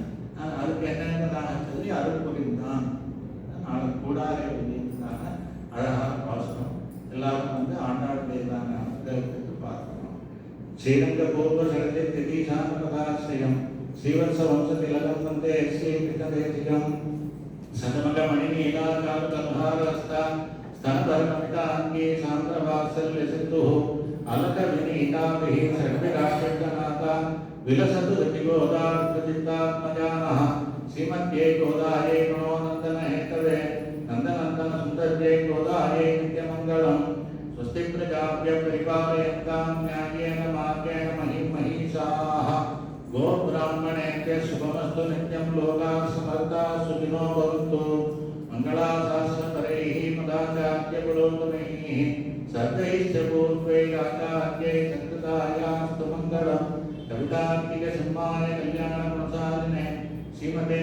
அதுக்கு என்னன்றதாக சொல்லி அருள் புரிந்தான். நாளைக்கு கூடாரே வெளியிட்டாங்க. அழகான பாசனம் எல்லாரும் வந்து ஆண்டாளுடையதான அனுகிரகத்துக்கு பார்க்கணும். ஸ்ரீரங்க பூர்வ சரத்தை திதீசான பதாசிரியம் ஸ்ரீவத்ச வம்ச திலகம் வந்தே ஸ்ரீ பிததேசிகம் சதமக மணி நீலாகார கல்ஹாரஸ்தா स्तनधर्ममिताङ्गे सान्द्रवात्सल्यसिन्धुः अलकविनीताभिः सर्विराष्ट्रनाथा विलसतु गतिगोदात्मचित्तात्मजानः श्रीमद्ये गोदाये गुणोनन्दनहेतवे नन्दनन्दनसुन्दर्ये गोदाये नित्यमङ्गलम् स्वस्ति प्रजाभ्यः परिपालयन्तां न्यायेन मार्गेण महिषाः गोब्राह्मणेभ्यः शुभमस्तु नित्यं लोकाः समर्थाः सुखिनो भवन्तु मंगलाशासनपरैः मदाचार्यपुरोगमैः सर्वैश्च पूर्वैराचार्यैः संकृतायास्तु मङ्गलम् कवितार्किकसिंहाय कल्याणप्रसादिने श्रीमते